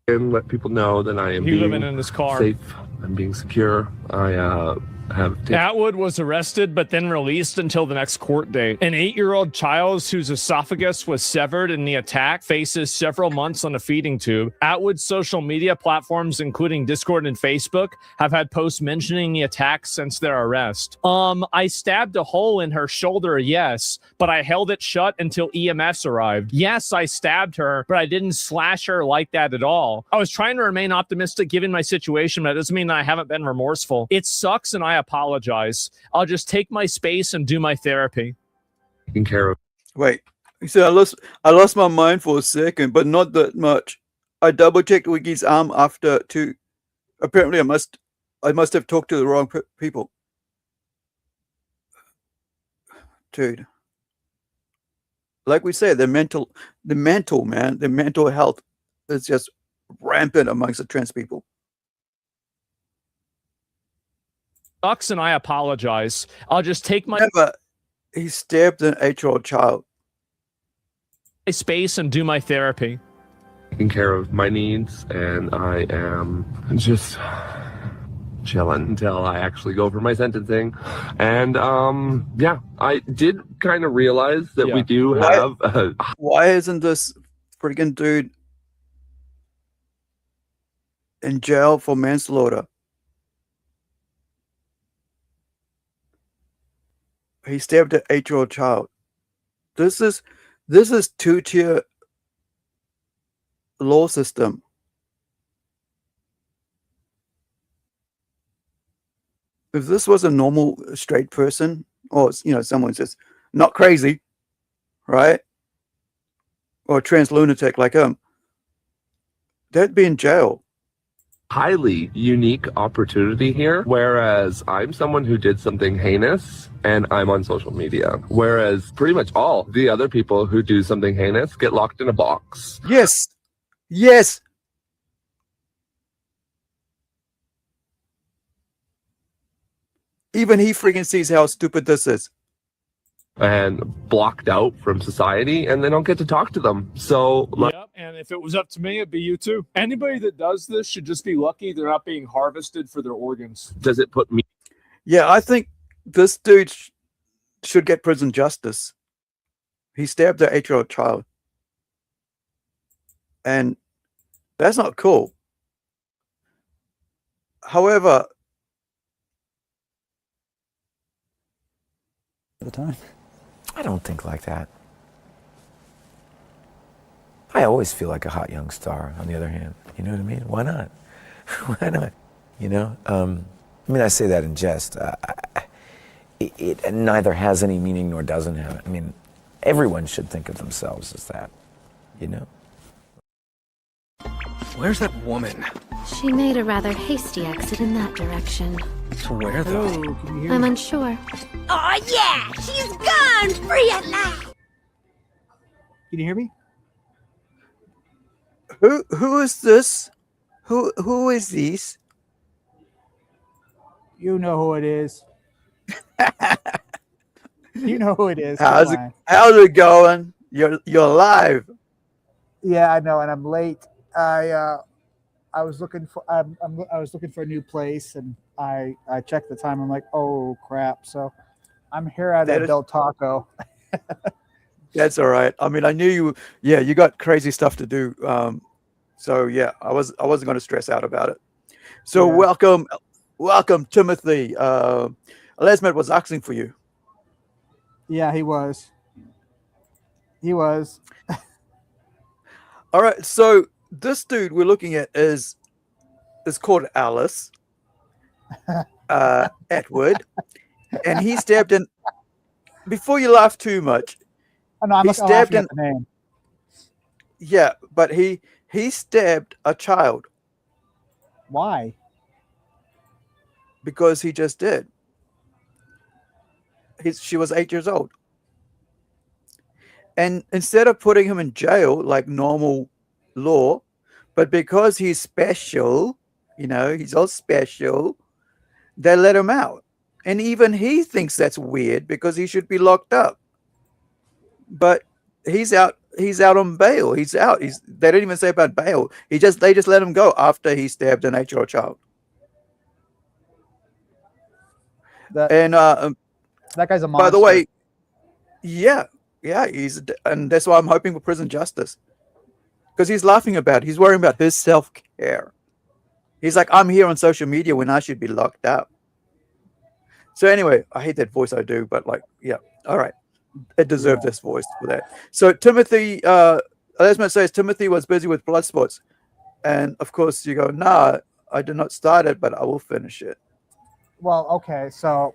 And let people know that I am living in his car. Safe. I'm being secure. I have... Atwood was arrested but then released until the next court date. An 8-year-old child whose esophagus was severed in the attack faces several months on a feeding tube. Atwood's social media platforms, including Discord and Facebook, have had posts mentioning the attack since their arrest. I stabbed a hole in her shoulder, yes, but I held it shut until EMS arrived. Yes, I stabbed her, but I didn't slash her like that at all. I was trying to remain optimistic given my situation, but it doesn't mean that I haven't been remorseful. It sucks and I apologize. I'll just take my space and do my therapy. Taking care of. Wait, he said I lost my mind for a second, but not that much. I double checked Wiki's arm after too. Apparently, I must have talked to the wrong people. Dude, like we said, the mental health is just rampant amongst the trans people. Sucks and I apologize. I'll just take my he stabbed an 8-year-old child. Space and do my therapy. Taking care of my needs, and I am just chilling until I actually go for my sentencing. And yeah, I did kind of realize that we do have. Why isn't this freaking dude in jail for manslaughter? He stabbed an 8-year-old child. This is 2-tier law system. If this was a normal straight person, or someone just not crazy, right, or a trans lunatic like him, they'd be in jail. Highly unique opportunity here, whereas I'm someone who did something heinous and I'm on social media, whereas pretty much all the other people who do something heinous get locked in a box. Yes. Even he freaking sees how stupid this is. and blocked out from society, and they don't get to talk to them. So Yep, and if it was up to me, it'd be you too. Anybody that does this should just be lucky they're not being harvested for their organs. does it put me Yeah, I think this dude should get prison justice. He stabbed an 8-year-old child. And that's not cool. However, the time. I don't think like that. I always feel like a hot young star, on the other hand. You know what I mean? Why not? Why not? You know? I mean, I say that in jest. It neither has any meaning nor doesn't have it. I mean, everyone should think of themselves as that, you know? Where's that woman? She made a rather hasty exit in that direction. To where, though? I'm unsure. Oh yeah, she's gone free at last. Can you hear me? who is this? Who is this? You know who it is. You know who it is. How's it going? You're live. Yeah, I know, and I'm late. I was looking for I was looking for a new place, and I checked the time. I'm like, oh crap! So I'm here at Del Taco. That's all right. I mean, I knew you. Yeah, you got crazy stuff to do. So yeah, I wasn't going to stress out about it. So Yeah. welcome, Timothy. Lesmet was asking for you. Yeah, he was. He was. All right. So this dude we're looking at is called Alice Atwood, and he stabbed in. Before you laugh too much, Oh, no, I'm he not stabbed laughing in. at the name. Yeah, but he stabbed a child Why? because he just did. She was 8 years old. And instead of putting him in jail like normal law, but because he's special, you know, he's all special, they let him out. And even he thinks that's weird because he should be locked up. But he's out on bail. He's out. They didn't even say about bail. They just let him go after he stabbed an 8-year-old child. That guy's a monster. By the way, yeah, and that's why I'm hoping for prison justice, because he's laughing about it. He's worrying about his self-care. He's like, I'm here on social media when I should be locked up. So anyway, I hate that voice I do, but like, yeah, all right, it deserved this voice for that. So Timothy, Lesmo says Timothy was busy with blood sports, and of course you go, nah, I did not start it, but I will finish it. Well, okay, so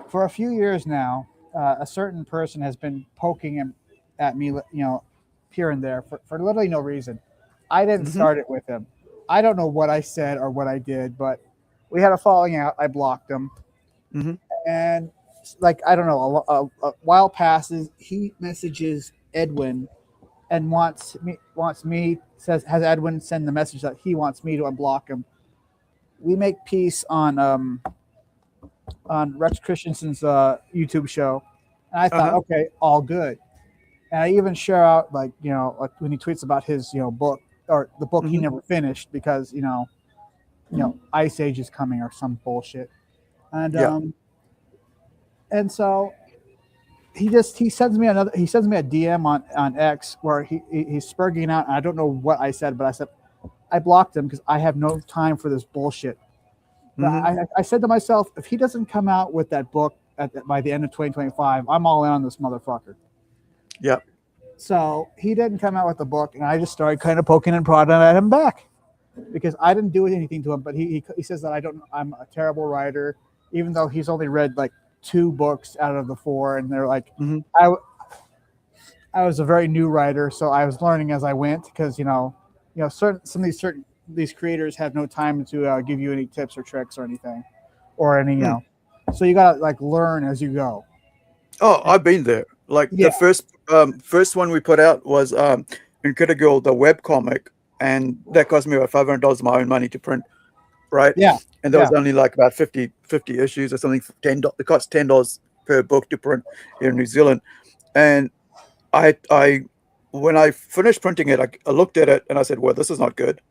for a few years now, a certain person has been poking him at me, you know, here and there for literally no reason. I didn't start it with him. I don't know what I said or what I did, but we had a falling out. I blocked him. And like, I don't know, a while passes. He messages Edwin and has Edwin send the message that he wants me to unblock him. We make peace on Rex Christensen's YouTube show, and I thought, okay, all good. And I even share out, like, you know, like when he tweets about his, you know, book or the book he never finished because you know Ice Age is coming or some bullshit, and and so he sends me a DM on X where he's spurging out, and I don't know what I said, but I said I blocked him because I have no time for this bullshit. I said to myself, if he doesn't come out with that book by the end of 2025, I'm all in on this motherfucker. Yep. So he didn't come out with the book, and I just started kind of poking and prodding at him back because I didn't do anything to him. But he says that I'm a terrible writer, even though he's only read like 2 books out of the 4, and they're like, I was a very new writer, so I was learning as I went because some of these creators have no time to give you any tips or tricks or anything, or any so you gotta like learn as you go. Oh, I've been there. Like the first one we put out was Incredible, the webcomic, and that cost me about $500 of my own money to print, right? Yeah. And there was only like about 50 issues or something. It cost $10 per book to print here in New Zealand. And when I finished printing it, I looked at it and I said, well, this is not good.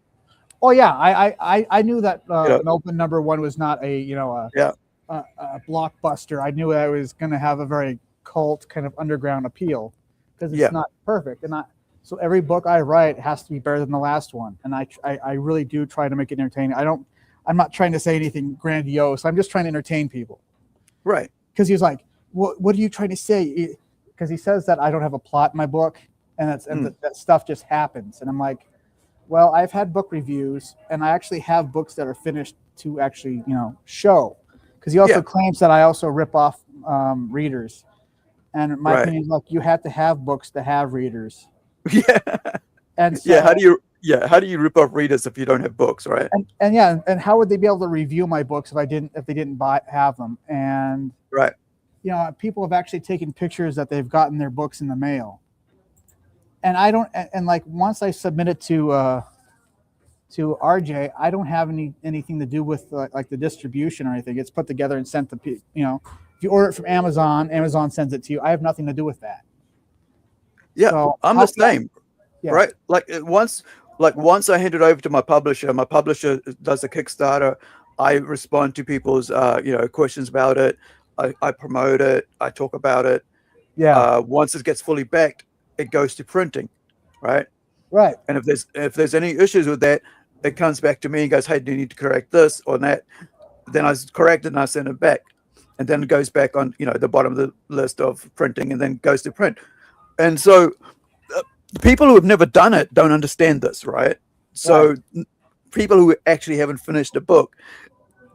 Oh yeah, I knew that an open number one was not a a blockbuster. I knew I was going to have a very cult kind of underground appeal because it's not perfect. And so every book I write has to be better than the last one. And I really do try to make it entertaining. I'm not trying to say anything grandiose. I'm just trying to entertain people. Right. Because he was like, what are you trying to say? Because he says that I don't have a plot in my book and that stuff just happens. And I'm like, well, I've had book reviews and I actually have books that are finished to actually, show. Because he also claims that I also rip off readers. And my opinion is like, you have to have books to have readers. Yeah. And so, how do you rip off readers if you don't have books, right? And how would they be able to review my books if they didn't have them? And right. People have actually taken pictures that they've gotten their books in the mail. And I don't, and like once I submit it to RJ, I don't have anything to do with like the distribution or anything. It's put together and sent to people. If you order it from Amazon, Amazon sends it to you. I have nothing to do with that. Yeah, so I'm the same, right? Like once I hand it over to my publisher does a Kickstarter. I respond to people's questions about it. I promote it. I talk about it. Yeah. Once it gets fully backed, it goes to printing, right? Right. And if there's any issues with that, it comes back to me and goes, hey, do you need to correct this or that? Then I correct it and I send it back. And then it goes back on, the bottom of the list of printing and then goes to print. And so people who have never done it don't understand this, right? So people who actually haven't finished a book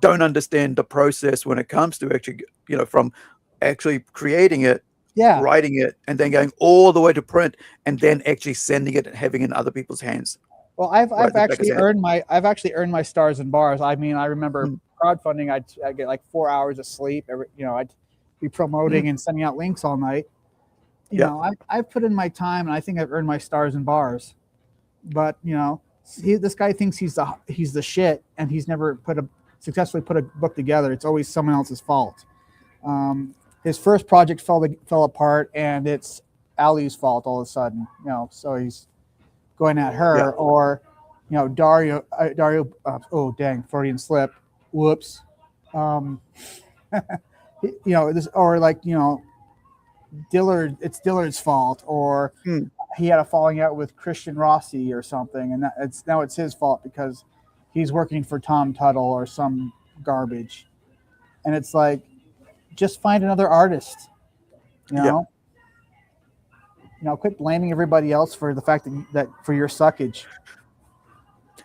don't understand the process when it comes to actually, from actually creating it, writing it, and then going all the way to print and then actually sending it and having it in other people's hands. Well, I've actually earned my stars and bars. I mean, I remember crowdfunding. I'd get like 4 hours of sleep. I'd be promoting and sending out links all night. I've put in my time, and I think I've earned my stars and bars. But this guy thinks he's the shit, and he's never successfully put a book together. It's always someone else's fault. His first project fell apart, and it's Ali's fault all of a sudden. So he's going at her, or Dario. Oh dang, Freudian slip. Whoops. This, or like Dillard. It's Dillard's fault, or he had a falling out with Christian Rossi or something, and now it's his fault because he's working for Tom Tuttle or some garbage. And it's like, just find another artist. Quit blaming everybody else for the fact that for your suckage.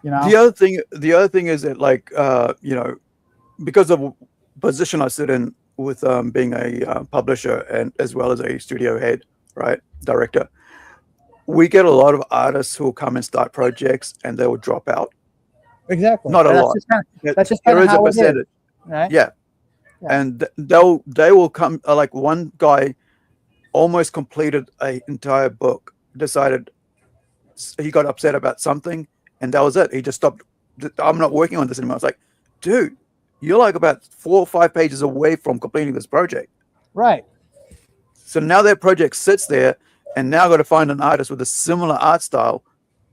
The other thing is that because of the position I sit in with being a publisher and as well as a studio head, right, director, we get a lot of artists who will come and start projects and they will drop out. Exactly. Not a lot. That's just there is how a percentage, right? Yeah. And they will come. Like one guy almost completed an entire book. Decided he got upset about something, and that was it. He just stopped. I'm not working on this anymore. I was like, dude, you're like about 4 or 5 pages away from completing this project. Right. So now that project sits there, and now I've got to find an artist with a similar art style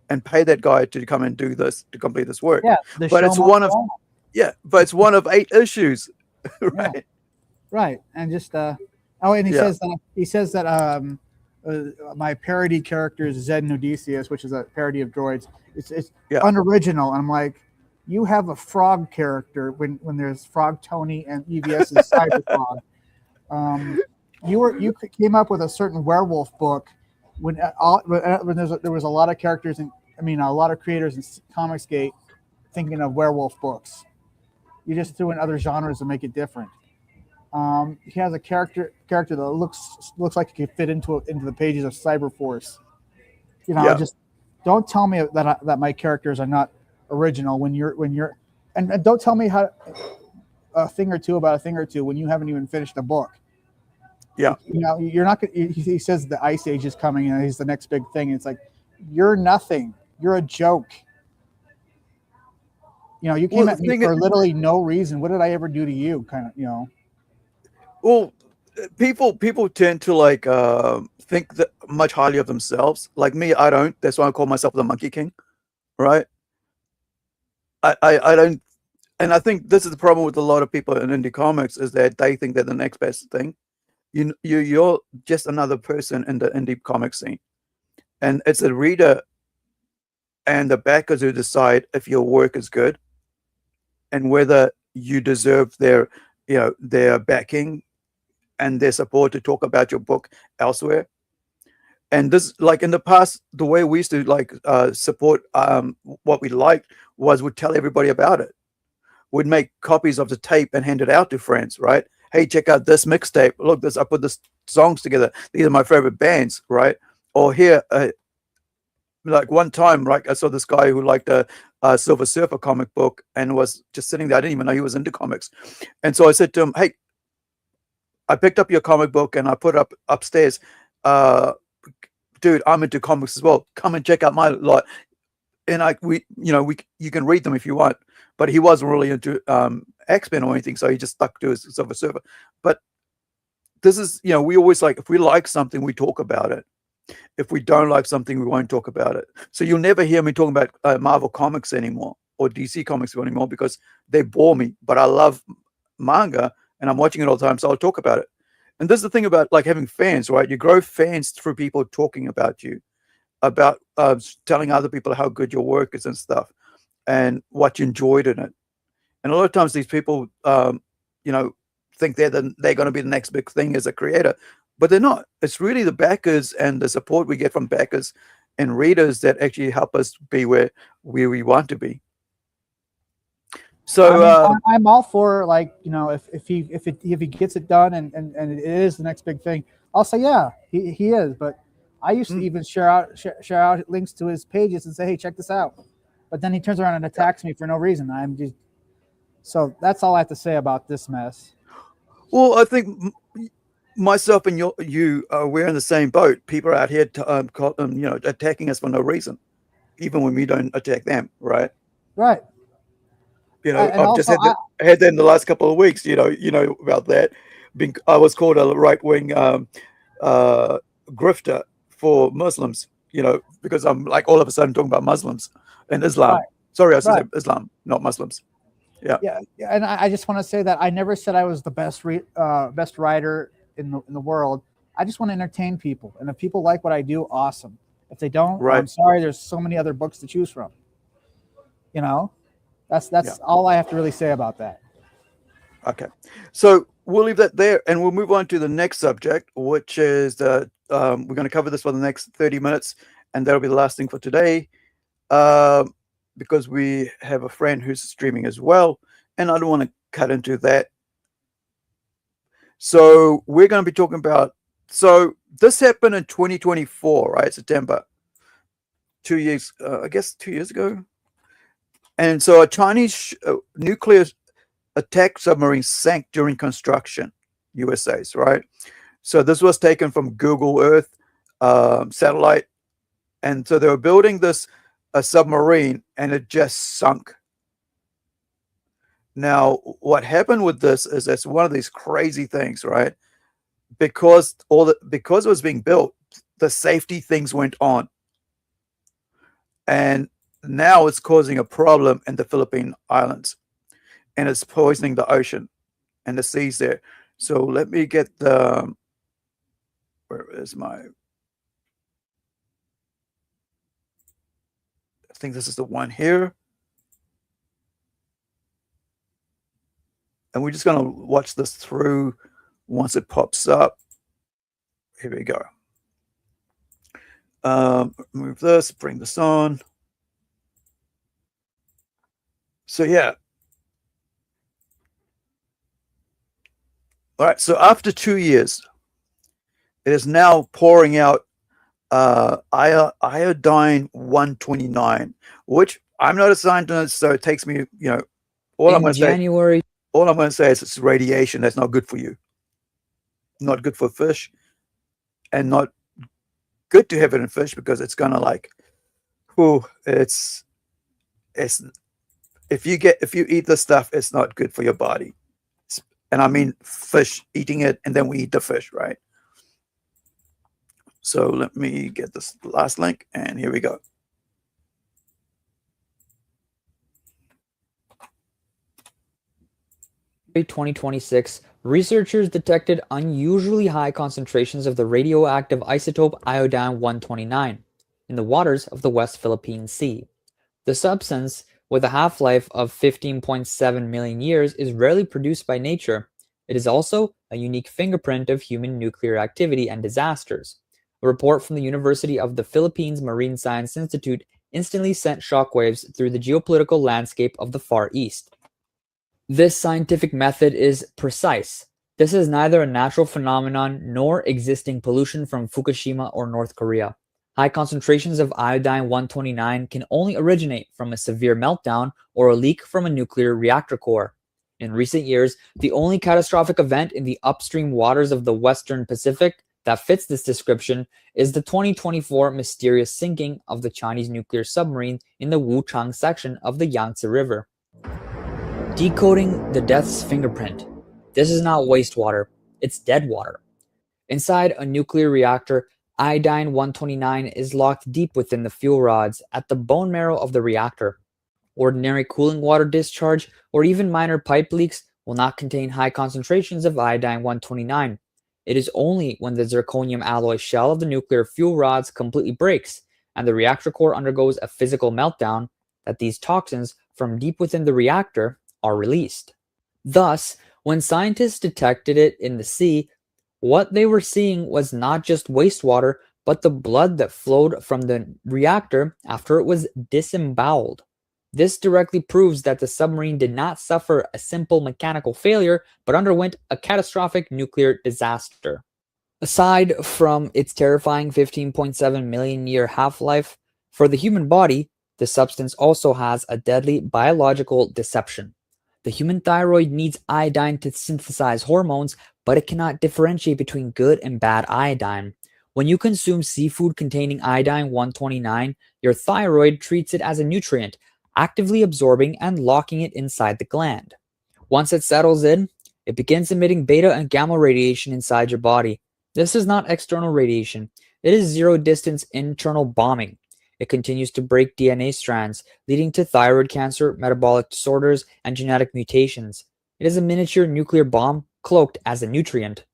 and pay that guy to come and do this, to complete this work. Yeah. But it's it's one of 8 issues. Right. Yeah. Right. And just and he says that my parody character is Zed and Odysseus, which is a parody of droids. It's unoriginal. And I'm like, you have a frog character when there's Frog Tony and EVS is Cyberfrog. You came up with a certain werewolf book when there was a lot of characters and a lot of creators in Comicsgate thinking of werewolf books. You just threw in other genres to make it different. He has a character that looks like it could fit into the pages of Cyberforce. Just don't tell me that my characters are not original when you're and don't tell me how a thing or two when you haven't even finished a book. Yeah. You're not gonna, he says the Ice Age is coming and he's the next big thing. And it's like, you're nothing. You're a joke. You came at me for literally no reason. What did I ever do to you? Kind of, Well, people tend to like think that much highly of themselves. Like me, I don't. That's why I call myself the Monkey King, right? I don't, and I think this is the problem with a lot of people in indie comics is that they think they're the next best thing. You're just another person in the indie comic scene, and it's the reader and the backers who decide if your work is good and whether you deserve their their backing and their support to talk about your book elsewhere. And this, like in the past, the way we used to like support what we liked was we'd tell everybody about it. We'd make copies of the tape and hand it out to friends, right? Hey, check out this mixtape. Look, I put this songs together. These are my favorite bands, right? Or here, like one time, right, I saw this guy who liked a Silver Surfer comic book and was just sitting there. I didn't even know he was into comics. And so I said to him, hey, I picked up your comic book and I put it up upstairs. Dude, I'm into comics as well. Come and check out my lot. And you can read them if you want. But he wasn't really into X-Men or anything, so he just stuck to his Silver Surfer. But this is, we always like, if we like something, we talk about it. If we don't like something, we won't talk about it. So you'll never hear me talking about Marvel comics anymore or DC comics anymore because they bore me. But I love manga and I'm watching it all the time, so I'll talk about it. And this is the thing about like having fans, right? You grow fans through people talking about you, about telling other people how good your work is and stuff, and what you enjoyed in it. And a lot of times these people, think they're going to be the next big thing as a creator, but they're not. It's really the backers and the support we get from backers and readers that actually help us be where we want to be. So I'm all for like if he gets it done and it is the next big thing, I'll say yeah he is. But I used to even share out links to his pages and say, hey, check this out. But then he turns around and attacks me for no reason. So that's all I have to say about this mess. Well, I think myself and we're in the same boat. People are out here attacking us for no reason, even when we don't attack them, right? Right. I've just had that in the last couple of weeks. You know about that. I was called a right-wing grifter for Muslims. Because I'm like all of a sudden talking about Muslims and Islam. Right. Sorry, I said Islam, not Muslims. Yeah. And I just want to say that I never said I was the best writer in the world. I just want to entertain people, and if people like what I do, awesome. If they don't, I'm sorry. There's so many other books to choose from. That's all I have to really say about that. Okay, so we'll leave that there, and we'll move on to the next subject, which is we're going to cover this for the next 30 minutes, and that'll be the last thing for today, because we have a friend who's streaming as well, and I don't want to cut into that. So we're going to be talking about. So this happened in 2024, right? September. 2 years, I guess 2 years ago. And so a Chinese nuclear attack submarine sank during construction, USA's, right? So this was taken from Google Earth satellite. And so they were building a submarine and it just sunk. Now, what happened with this is it's one of these crazy things, right? Because it was being built, the safety things went on. And now it's causing a problem in the Philippine Islands, and it's poisoning the ocean and the seas there. So let me get where is my, I think this is the one here. And we're just going to watch this through once it pops up. Here we go. Move this, bring this on. So yeah. All right. So after 2 years, it is now pouring out iodine 129, which I'm not a scientist, so it takes me, all I'm going to say is it's radiation. That's not good for you. Not good for fish, and not good to have it in fish because it's gonna it's if you eat this stuff, it's not good for your body. And I mean fish, eating it, and then we eat the fish, right? So let me get this last link, and here we go. In 2026, researchers detected unusually high concentrations of the radioactive isotope iodine-129 in the waters of the West Philippine Sea. The substance, with a half-life of 15.7 million years, is rarely produced by nature. It is also a unique fingerprint of human nuclear activity and disasters. A report from the University of the Philippines Marine Science Institute instantly sent shockwaves through the geopolitical landscape of the Far East. This scientific method is precise. This is neither a natural phenomenon nor existing pollution from Fukushima or North Korea. High concentrations of iodine-129 can only originate from a severe meltdown or a leak from a nuclear reactor core. In recent years, the only catastrophic event in the upstream waters of the Western Pacific that fits this description is the 2024 mysterious sinking of the Chinese nuclear submarine in the Wuchang section of the Yangtze River. Decoding the death's fingerprint. This is not wastewater, it's dead water. Inside a nuclear reactor, iodine-129 is locked deep within the fuel rods at the bone marrow of the reactor. Ordinary cooling water discharge or even minor pipe leaks will not contain high concentrations of iodine-129. It is only when the zirconium alloy shell of the nuclear fuel rods completely breaks and the reactor core undergoes a physical meltdown that these toxins from deep within the reactor are released. Thus, when scientists detected it in the sea, what they were seeing was not just wastewater, but the blood that flowed from the reactor after it was disemboweled. This directly proves that the submarine did not suffer a simple mechanical failure, but underwent a catastrophic nuclear disaster. Aside from its terrifying 15.7 million year half-life, for the human body, the substance also has a deadly biological deception. The human thyroid needs iodine to synthesize hormones, but it cannot differentiate between good and bad iodine. When you consume seafood containing iodine-129, your thyroid treats it as a nutrient, actively absorbing and locking it inside the gland. Once it settles in, it begins emitting beta and gamma radiation inside your body. This is not external radiation. It is zero-distance internal bombing. It continues to break DNA strands, leading to thyroid cancer, metabolic disorders, and genetic mutations. It is a miniature nuclear bomb cloaked as a nutrient.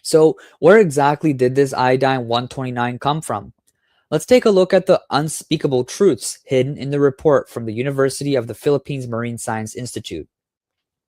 So, where exactly did this iodine-129 come from? Let's take a look at the unspeakable truths hidden in the report from the University of the Philippines Marine Science Institute.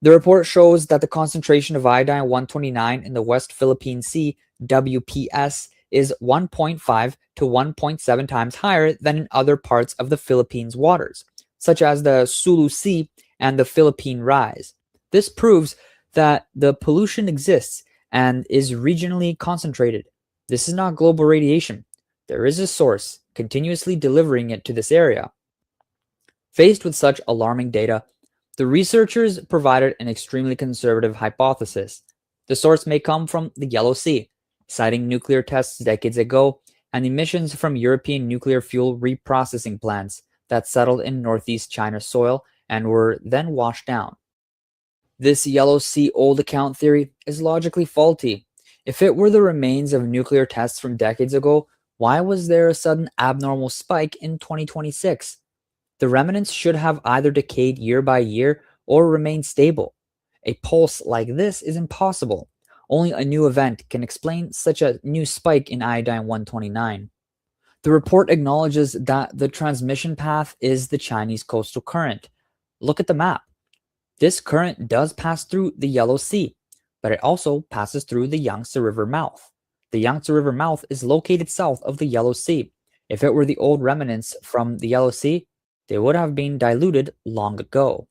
The report shows that the concentration of iodine-129 in the West Philippine Sea, WPS, is 1.5 to 1.7 times higher than in other parts of the Philippines waters, such as the Sulu Sea and the Philippine Rise. This proves that the pollution exists and is regionally concentrated. This is not global radiation. There is a source continuously delivering it to this area. Faced with such alarming data, the researchers provided an extremely conservative hypothesis. The source may come from the Yellow Sea, citing nuclear tests decades ago and emissions from European nuclear fuel reprocessing plants that settled in northeast China soil and were then washed down. This Yellow Sea old account theory is logically faulty. If it were the remains of nuclear tests from decades ago, why was there a sudden abnormal spike in 2026? The remnants should have either decayed year by year or remained stable. A pulse like this is impossible. Only a new event can explain such a new spike in iodine-129. The report acknowledges that the transmission path is the Chinese coastal current. Look at the map. This current does pass through the Yellow Sea, but it also passes through the Yangtze River mouth. The Yangtze River mouth is located south of the Yellow Sea. If it were the old remnants from the Yellow Sea, they would have been diluted long ago.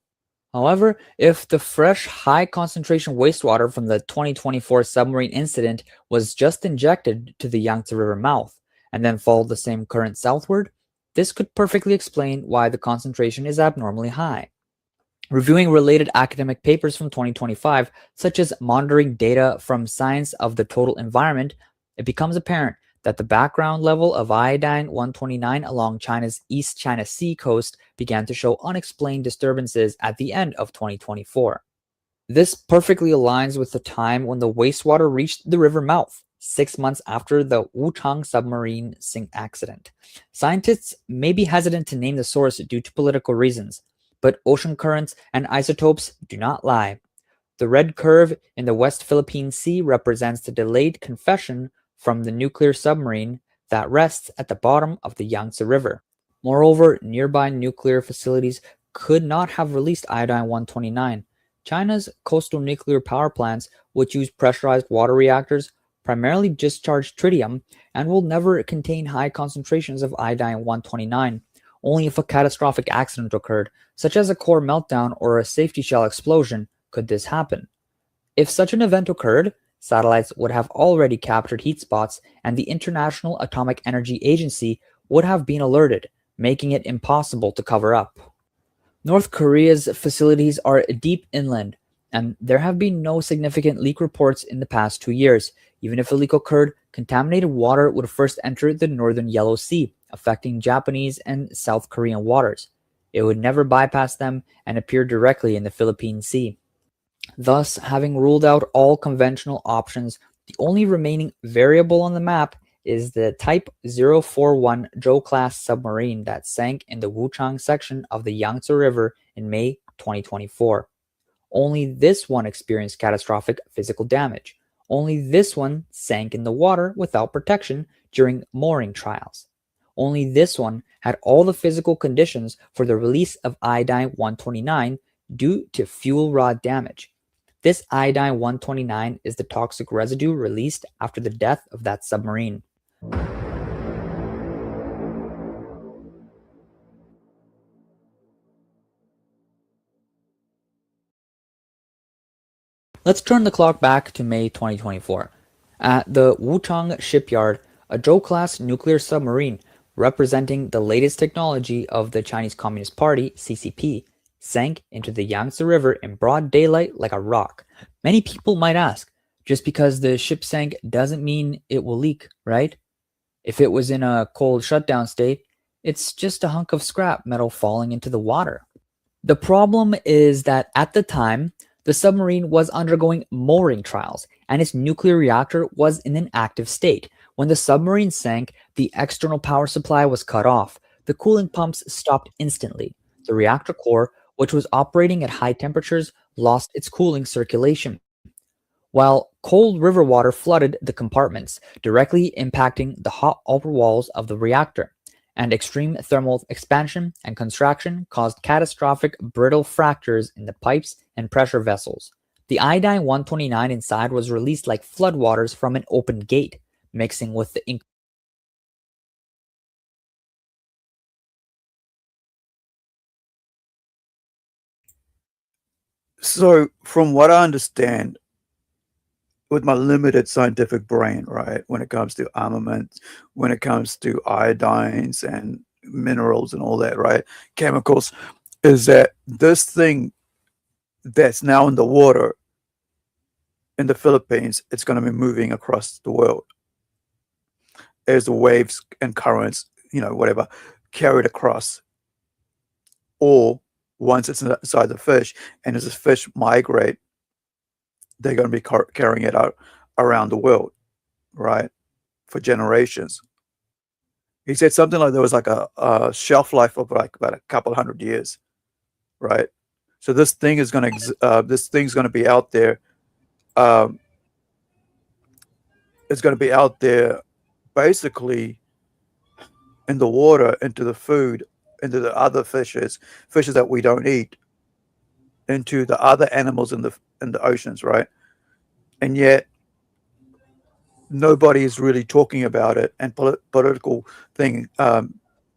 However, if the fresh, high-concentration wastewater from the 2024 submarine incident was just injected to the Yangtze River mouth and then followed the same current southward, this could perfectly explain why the concentration is abnormally high. Reviewing related academic papers from 2025, such as monitoring data from Science of the Total Environment, it becomes apparent that the background level of iodine-129 along China's East China Sea coast began to show unexplained disturbances at the end of 2024. This perfectly aligns with the time when the wastewater reached the river mouth, 6 months after the Wuchang submarine sink accident. Scientists may be hesitant to name the source due to political reasons, but ocean currents and isotopes do not lie. The red curve in the West Philippine Sea represents the delayed confession from the nuclear submarine that rests at the bottom of the Yangtze River. Moreover, nearby nuclear facilities could not have released iodine-129. China's coastal nuclear power plants, which use pressurized water reactors, primarily discharge tritium and will never contain high concentrations of iodine-129. Only if a catastrophic accident occurred, such as a core meltdown or a safety shell explosion, could this happen. If such an event occurred, satellites would have already captured heat spots and the International Atomic Energy Agency would have been alerted, making it impossible to cover up. North Korea's facilities are deep inland, and there have been no significant leak reports in the past 2 years. Even if a leak occurred, contaminated water would first enter the northern Yellow Sea, affecting Japanese and South Korean waters. It would never bypass them and appear directly in the Philippine Sea. Thus, having ruled out all conventional options, the only remaining variable on the map is the Type 041 Jo Class Submarine that sank in the Wuchang section of the Yangtze River in May 2024. Only this one experienced catastrophic physical damage. Only this one sank in the water without protection during mooring trials. Only this one had all the physical conditions for the release of iodine-129 due to fuel rod damage. This iodine-129 is the toxic residue released after the death of that submarine. Let's turn the clock back to May 2024. At the Wuchang shipyard, a Jo Class nuclear submarine representing the latest technology of the Chinese Communist Party, CCP, sank into the Yangtze River in broad daylight like a rock. Many people might ask, just because the ship sank doesn't mean it will leak, right? If it was in a cold shutdown state, it's just a hunk of scrap metal falling into the water. The problem is that at the time, the submarine was undergoing mooring trials, and its nuclear reactor was in an active state. When the submarine sank, the external power supply was cut off. The cooling pumps stopped instantly. The reactor core, which was operating at high temperatures, lost its cooling circulation, while cold river water flooded the compartments, directly impacting the hot upper walls of the reactor. And extreme thermal expansion and contraction caused catastrophic brittle fractures in the pipes and pressure vessels. The iodine-129 inside was released like floodwaters from an open gate, mixing with the ink. So, from what I understand, with my limited scientific brain, right, when it comes to armaments, when it comes to iodines and minerals and all that, right, chemicals, is that this thing that's now in the water in the Philippines, it's going to be moving across the world as the waves and currents, whatever, carried across. Or once it's inside the fish, and as the fish migrate, they're going to be carrying it out around the world, right, for generations. He said something like there was like a shelf life of like about a couple hundred years, right? So this thing is going to this thing's going to be out there. It's going to be out there, basically, in the water, into the food, into the other fishes that we don't eat, into the other animals in the oceans, right? And yet nobody is really talking about it, and political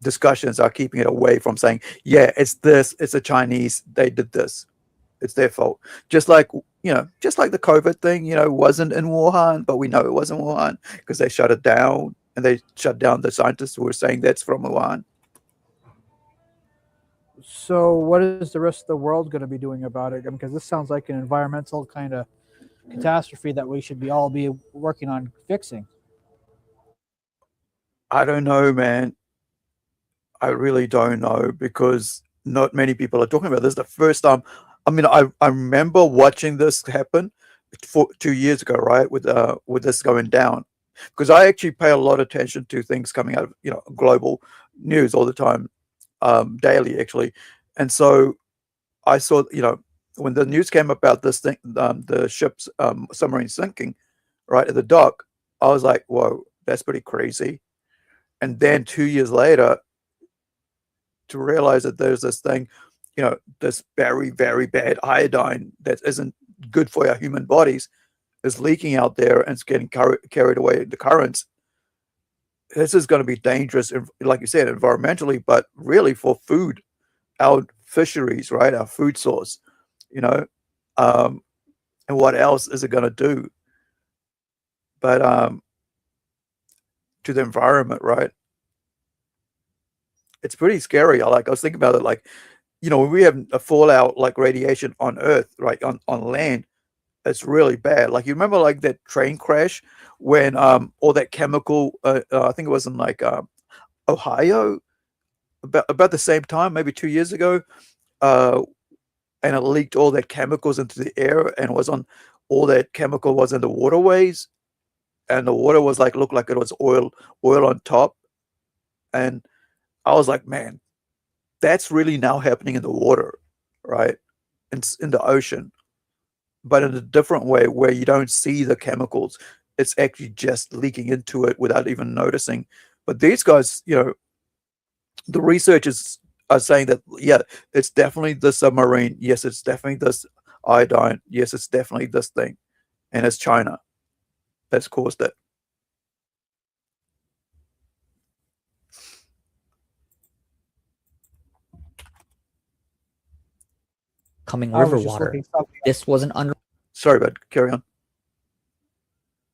discussions are keeping it away from saying, yeah, it's the Chinese, they did this, it's their fault. Just like the COVID thing, wasn't in Wuhan, but we know it wasn't Wuhan because they shut it down, and they shut down the scientists who were saying that's from Wuhan. So what is the rest of the world going to be doing about it? Because this sounds like an environmental kind of catastrophe that we should all be working on fixing. I don't know, man. I really don't know, because not many people are talking about this. The first time I mean, I remember watching this happen 2 years ago, right? With this going down, because I actually pay a lot of attention to things coming out of global news all the time, daily actually, and so I saw when the news came about this thing, the ship's submarine sinking, right at the dock. I was like, whoa, that's pretty crazy. And then 2 years later, to realize that there's this thing, this very, very bad iodine that isn't good for our human bodies is leaking out there and it's getting carried away in the currents. This is going to be dangerous, like you said, environmentally, but really for food, our fisheries, right? Our food source, and what else is it going to do? But to the environment, right? It's pretty scary. I was thinking about it, when we have a fallout like radiation on Earth, right, on land, it's really bad. Like you remember that train crash when all that chemical, I think it was in Ohio, about the same time, maybe 2 years ago, and it leaked all that chemicals into the air, and all that chemical was in the waterways, and the water was looked like it was oil on top, and I was like, man, that's really now happening in the water, right? It's in the ocean, but in a different way where you don't see the chemicals. It's actually just leaking into it without even noticing. But these guys, the researchers are saying that, yeah, it's definitely the submarine. Yes, it's definitely this iodine. Yes, it's definitely this thing. And it's China that's caused it. Coming I was river just water. looking something up. This was an under. Sorry, bud. Carry on.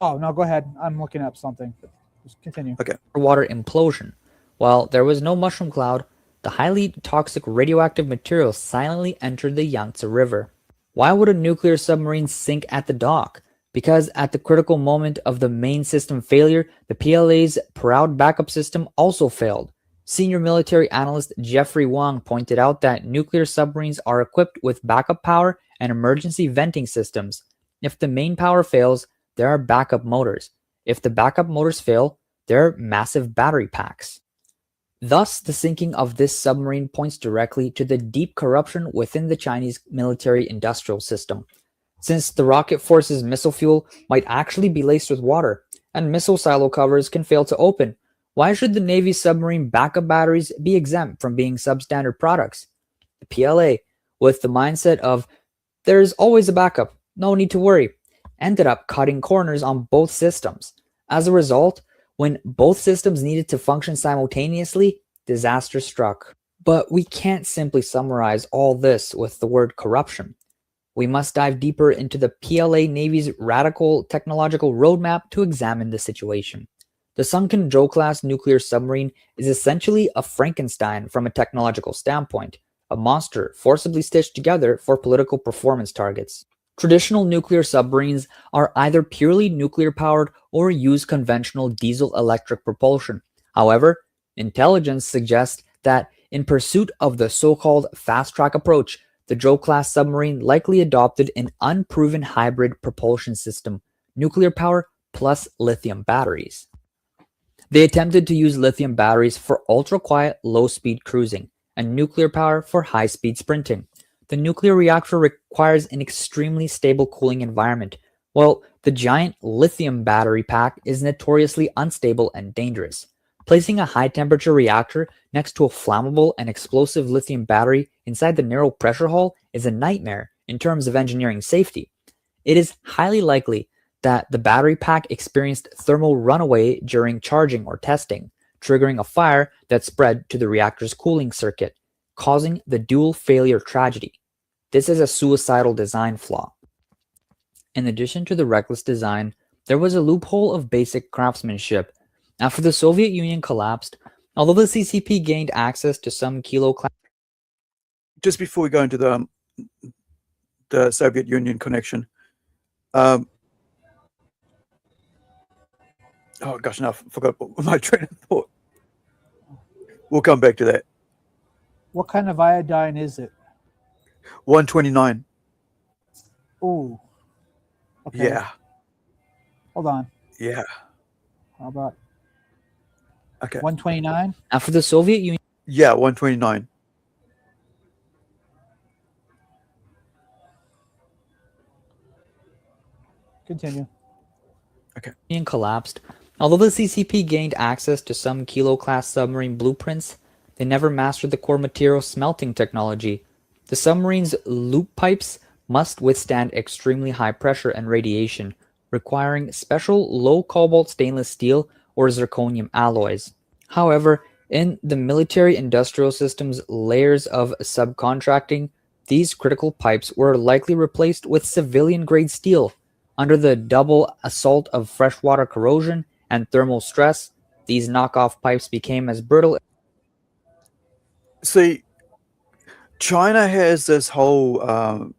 Oh no, go ahead. I'm looking up something. Just continue. Okay. Water implosion. While there was no mushroom cloud, the highly toxic radioactive material silently entered the Yangtze River. Why would a nuclear submarine sink at the dock? Because at the critical moment of the main system failure, the PLA's proud backup system also failed. Senior military analyst Jeffrey Wang pointed out that nuclear submarines are equipped with backup power and emergency venting systems. If the main power fails, there are backup motors. If the backup motors fail, there are massive battery packs. Thus, the sinking of this submarine points directly to the deep corruption within the Chinese military-industrial system. Since the rocket force's missile fuel might actually be laced with water, and missile silo covers can fail to open, why should the Navy's submarine backup batteries be exempt from being substandard products? The PLA, with the mindset of, there's always a backup, no need to worry, ended up cutting corners on both systems. As a result, when both systems needed to function simultaneously, disaster struck. But we can't simply summarize all this with the word corruption. We must dive deeper into the PLA Navy's radical technological roadmap to examine the situation. The sunken Jo Class nuclear submarine is essentially a Frankenstein from a technological standpoint, a monster forcibly stitched together for political performance targets. Traditional nuclear submarines are either purely nuclear-powered or use conventional diesel-electric propulsion. However, intelligence suggests that in pursuit of the so-called fast-track approach, the Jo Class submarine likely adopted an unproven hybrid propulsion system, nuclear power plus lithium batteries. They attempted to use lithium batteries for ultra-quiet, low-speed cruising, and nuclear power for high-speed sprinting. The nuclear reactor requires an extremely stable cooling environment, while the giant lithium battery pack is notoriously unstable and dangerous. Placing a high-temperature reactor next to a flammable and explosive lithium battery inside the narrow pressure hull is a nightmare in terms of engineering safety. It is highly likely that the battery pack experienced thermal runaway during charging or testing, triggering a fire that spread to the reactor's cooling circuit, causing the dual failure tragedy. This is a suicidal design flaw. In addition to the reckless design, there was a loophole of basic craftsmanship. After the Soviet Union collapsed, although the CCP gained access to some kilo class. Just before we go into the Soviet Union connection, oh gosh, no, I forgot my train of thought. We'll come back to that. What kind of iodine is it? 129. Ooh. Okay. Yeah. Hold on. Yeah. How about Okay. 129? After the Soviet Union. Yeah, 129. Continue. Okay. Collapsed. Although the CCP gained access to some Kilo class submarine blueprints, they never mastered the core material smelting technology. The submarine's loop pipes must withstand extremely high pressure and radiation, requiring special low cobalt stainless steel or zirconium alloys. However, in the military industrial system's layers of subcontracting, these critical pipes were likely replaced with civilian grade steel. Under the double assault of freshwater corrosion and thermal stress, these knockoff pipes became as brittle. See, China has this whole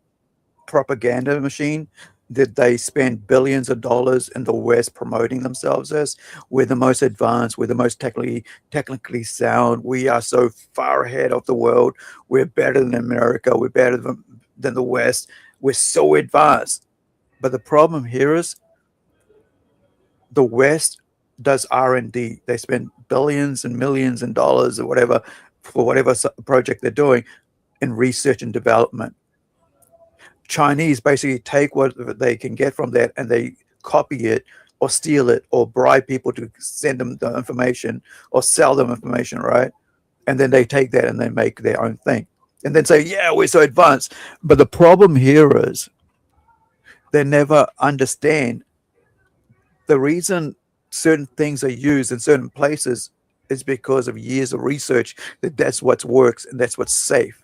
propaganda machine that they spend billions of dollars in the West promoting themselves as we're the most advanced, we're the most technically sound, we are so far ahead of the world, we're better than America, we're better than the West, we're so advanced. But the problem here is the West does R&D. They spend billions and millions and dollars or whatever for whatever project they're doing in research and development. Chinese basically take what they can get from that and they copy it or steal it or bribe people to send them the information or sell them information, right? And then they take that and they make their own thing and then say, yeah, we're so advanced. But the problem here is they never understand the reason certain things are used in certain places is because of years of research that's what works and that's what's safe.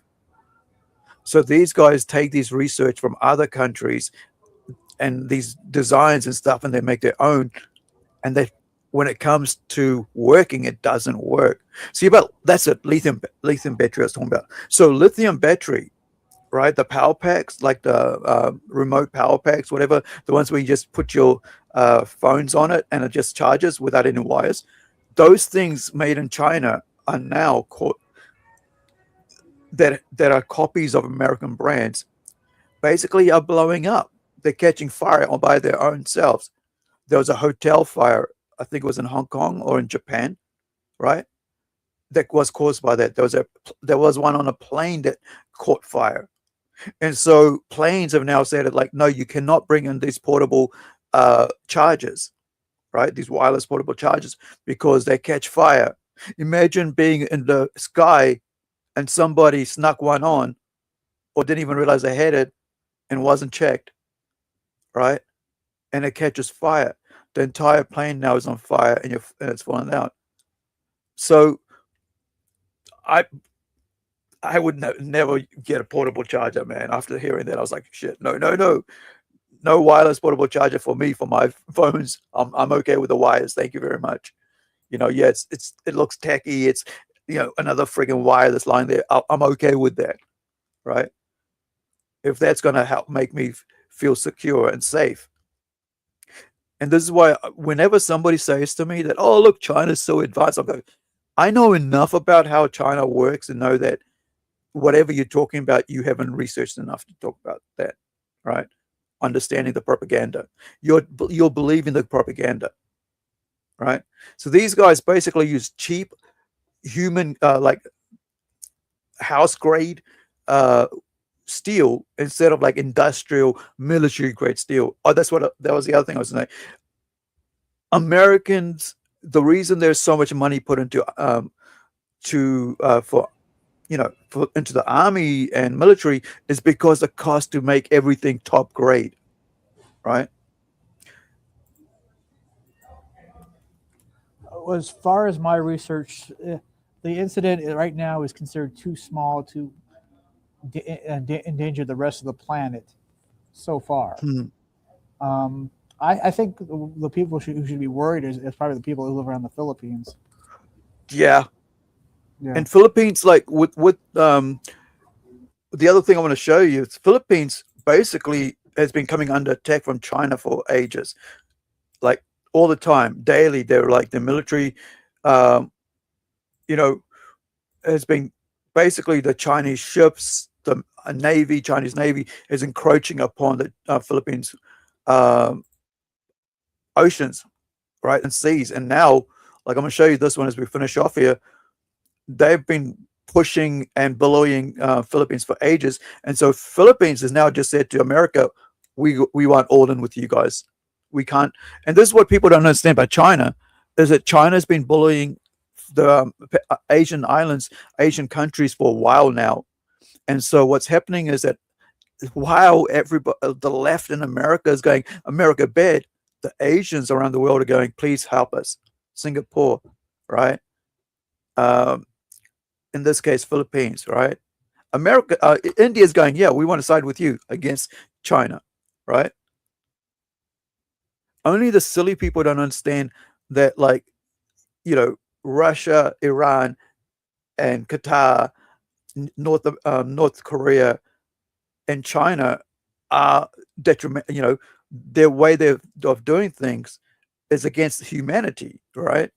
So these guys take these research from other countries and these designs and stuff, and they make their own. And they, when it comes to working, it doesn't work. See, that's a lithium battery I was talking about. So lithium battery, right? The power packs, like the remote power packs, whatever, the ones where you just put your phones on it and it just charges without any wires. Those things made in China are now called that are copies of American brands, basically are blowing up. They're catching fire all by their own selves. There was a hotel fire, I think it was in Hong Kong or in Japan, right? That was caused by that. There was one on a plane that caught fire. And so planes have now said it like, no, you cannot bring in these portable chargers, right? These wireless portable chargers because they catch fire. Imagine being in the sky and somebody snuck one on or didn't even realize they had it and wasn't checked, right? And it catches fire. The entire plane now is on fire and it's falling out. So I would never get a portable charger, man. After hearing that, I was like, shit, no wireless portable charger for me, for my phones. I'm okay with the wires. Thank you very much. Yeah, it looks tacky. It's, another friggin' wire that's lying there. I'm okay with that, right? If that's going to help make me feel secure and safe. And this is why whenever somebody says to me that, oh, look, China's so advanced, I'm going, I know enough about how China works and know that whatever you're talking about, you haven't researched enough to talk about that, right? Understanding the propaganda. You're believing the propaganda, right? So these guys basically use cheap human, like house grade steel instead of like industrial military grade steel. Oh, that was the other thing I was saying. Americans, the reason there's so much money put into into the army and military is because the cost to make everything top grade, right? As far as my research, the incident right now is considered too small to endanger the rest of the planet so far. I think the people who should be worried is probably the people who live around the Philippines. Yeah. And Philippines, like with the other thing I want to show you is Philippines basically has been coming under attack from China for ages, like all the time, daily. They're like the military, has been basically the Chinese ships the Navy, Chinese Navy, is encroaching upon the Philippines oceans, right, and seas. And now, like I'm going to show you this one as we finish off here, they've been pushing and bullying Philippines for ages. And so Philippines has now just said to America, we want all in with you guys. We can't. And this is what people don't understand about China, is that China's been bullying the Asian islands, Asian countries for a while now. And so what's happening is that while everybody, the left in America is going, America bad, the Asians around the world are going, please help us. Singapore, right? In this case, Philippines, right? America, India is going, yeah, we want to side with you against China, right? Only the silly people don't understand that, like, you know, Russia, Iran, and Qatar, North Korea, and China are detriment. You know, their way of doing things is against humanity, right?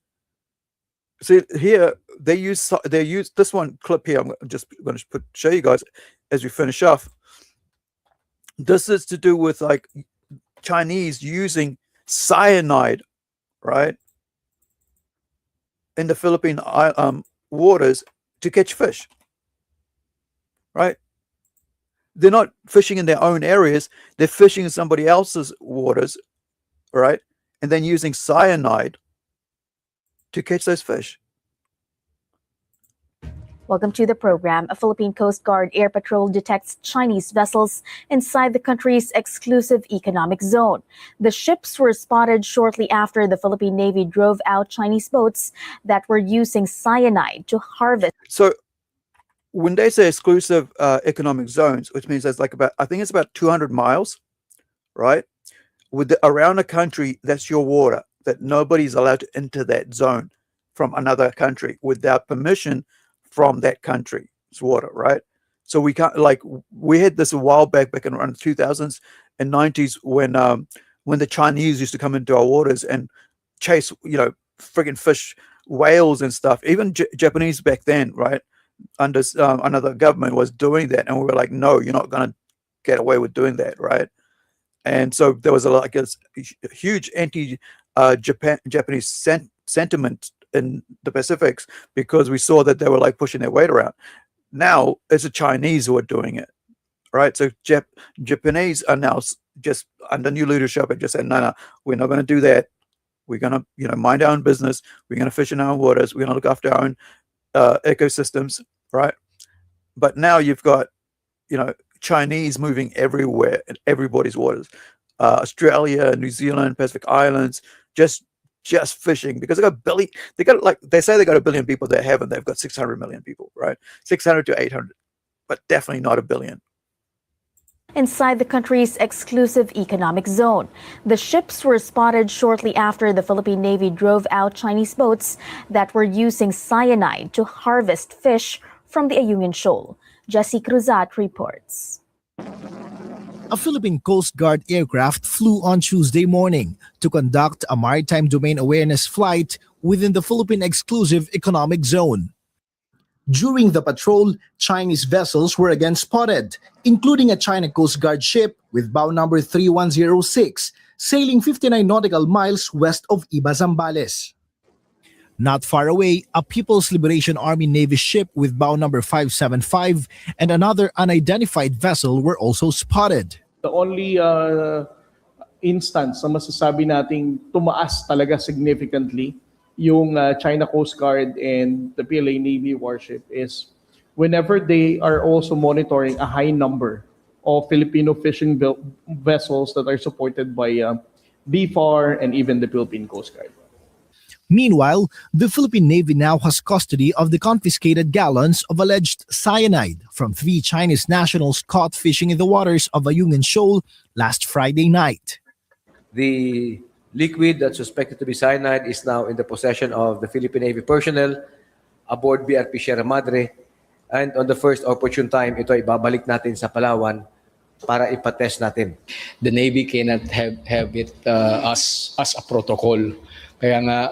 See here, they use this one clip here. I'm just going to show you guys as we finish off. This is to do with like Chinese using cyanide, right, in the Philippine waters to catch fish, right? They're not fishing in their own areas. They're fishing in somebody else's waters, right? And then using cyanide to catch those fish. Welcome to the program. A Philippine Coast Guard air patrol detects Chinese vessels inside the country's exclusive economic zone. The ships were spotted shortly after the Philippine Navy drove out Chinese boats that were using cyanide to harvest. So when they say exclusive economic zones, which means there's like I think it's about 200 miles, right? Around a country, that's your water, that nobody's allowed to enter that zone from another country without permission from that country's water, right? So we can't, like, we had this a while back in around the 2000s and 90s when the Chinese used to come into our waters and chase, you know, friggin' fish, whales and stuff. Even Japanese back then, right, under another government was doing that, and we were like, no, you're not going to get away with doing that, right? And so there was a huge anti-Japanese sentiment in the Pacifics because we saw that they were like pushing their weight around. Now it's the Chinese who are doing it, right? So Japanese are now just under new leadership and just said, no, we're not going to do that. We're going to, you know, mind our own business. We're going to fish in our own waters. We're going to look after our own ecosystems, right? But now you've got, you know, Chinese moving everywhere in everybody's waters. Australia, New Zealand, Pacific Islands, just fishing because they say they got 1 billion people. They haven't. They've got 600 million people, right? 600 to 800, but definitely not 1 billion. Inside the country's exclusive economic zone. The ships were spotted shortly after the Philippine Navy drove out Chinese boats that were using cyanide to harvest fish from the Ayungin Shoal. Jesse Cruzat reports. A Philippine Coast Guard aircraft flew on Tuesday morning to conduct a maritime domain awareness flight within the Philippine exclusive economic zone. During the patrol, Chinese vessels were again spotted, including a China Coast Guard ship with bow number 3106, sailing 59 nautical miles west of Iba, Zambales. Not far away, a People's Liberation Army Navy ship with bow number 575 and another unidentified vessel were also spotted. The only instance na masasabi nating tumaas talaga significantly yung China Coast Guard and the PLA Navy warship is whenever they are also monitoring a high number of Filipino fishing vessels that are supported by BFAR and even the Philippine Coast Guard. Meanwhile, the Philippine Navy now has custody of the confiscated gallons of alleged cyanide from 3 Chinese nationals caught fishing in the waters of Ayungin Shoal last Friday night. The liquid that's suspected to be cyanide is now in the possession of the Philippine Navy personnel aboard BRP Sierra Madre, and on the first opportune time, ito ibabalik natin sa Palawan para ipatest natin. The Navy cannot have it as a protocol. Kaya nga,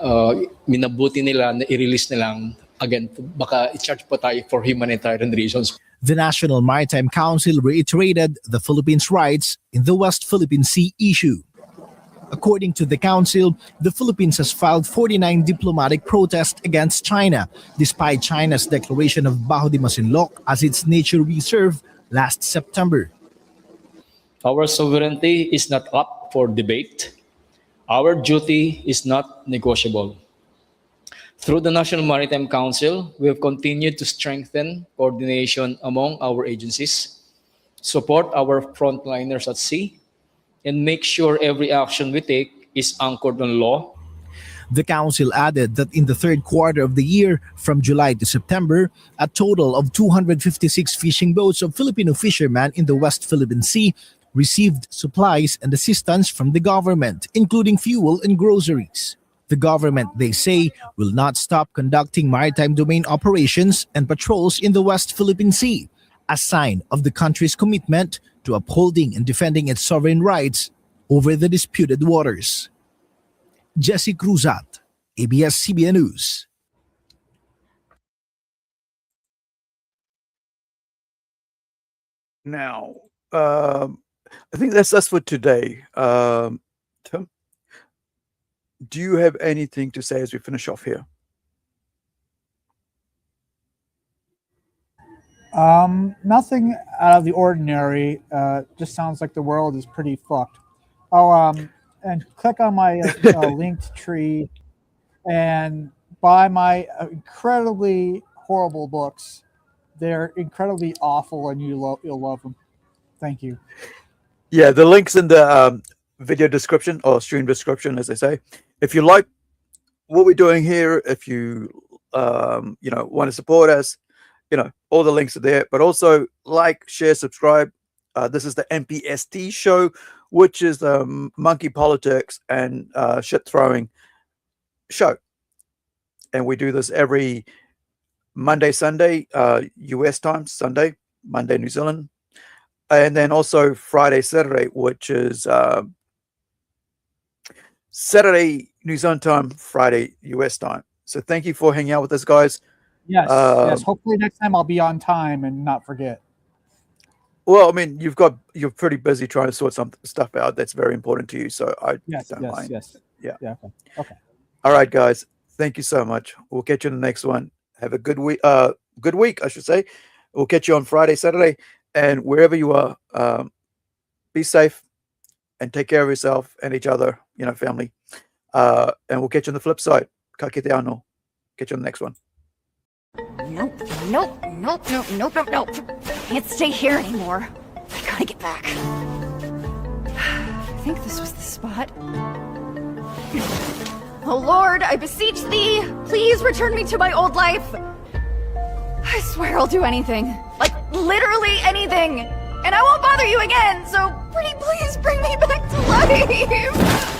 minabuti nila na i-release nilang, again, baka i-charge pa tayo for humanitarian reasons. The National Maritime Council reiterated the Philippines' rights in the West Philippine Sea issue. According to the Council, the Philippines has filed 49 diplomatic protests against China, despite China's declaration of Bajo de Masinloc as its nature reserve last September. Our sovereignty is not up for debate. Our duty is not negotiable. Through the National Maritime Council, we have continued to strengthen coordination among our agencies, support our frontliners at sea, and make sure every action we take is anchored on law. The Council added that in the third quarter of the year, from July to September, a total of 256 fishing boats of Filipino fishermen in the West Philippine Sea received supplies and assistance from the government, including fuel and groceries. The government, they say, will not stop conducting maritime domain operations and patrols in the West Philippine Sea, a sign of the country's commitment to upholding and defending its sovereign rights over the disputed waters. Jesse Cruzat, ABS-CBN News. Now, I think that's us for today. Tim, do you have anything to say as we finish off here? Nothing out of the ordinary. Just sounds like the world is pretty fucked. Oh, and click on my linked tree and buy my incredibly horrible books. They're incredibly awful, and you'll love them. Thank you. Yeah, the link's in the video description or stream description, as they say. If you like what we're doing here, if you want to support us, all the links are there. But also like, share, subscribe. This is the MPST show, which is the monkey politics and shit throwing show, and we do this every Monday, Sunday, US time, Sunday, Monday, New Zealand, and then also Friday, Saturday, which is Saturday, New Zealand time, Friday, US time. So thank you for hanging out with us, guys. Yes, yes. Hopefully next time I'll be on time and not forget. Well, I mean, you're pretty busy trying to sort some stuff out that's very important to you, so I don't mind. Yes. Yeah. Okay. All right, guys. Thank you so much. We'll catch you in the next one. Have a good week. Good week, I should say. We'll catch you on Friday, Saturday, and wherever you are. Be safe and take care of yourself and each other, family. And we'll catch you on the flip side. Ka kite ano. Catch you on the next one. Nope. Can't stay here anymore. I gotta get back. I think this was the spot. Oh Lord, I beseech thee, please return me to my old life. I swear I'll do anything. Like, literally anything. And I won't bother you again, so pretty please bring me back to life.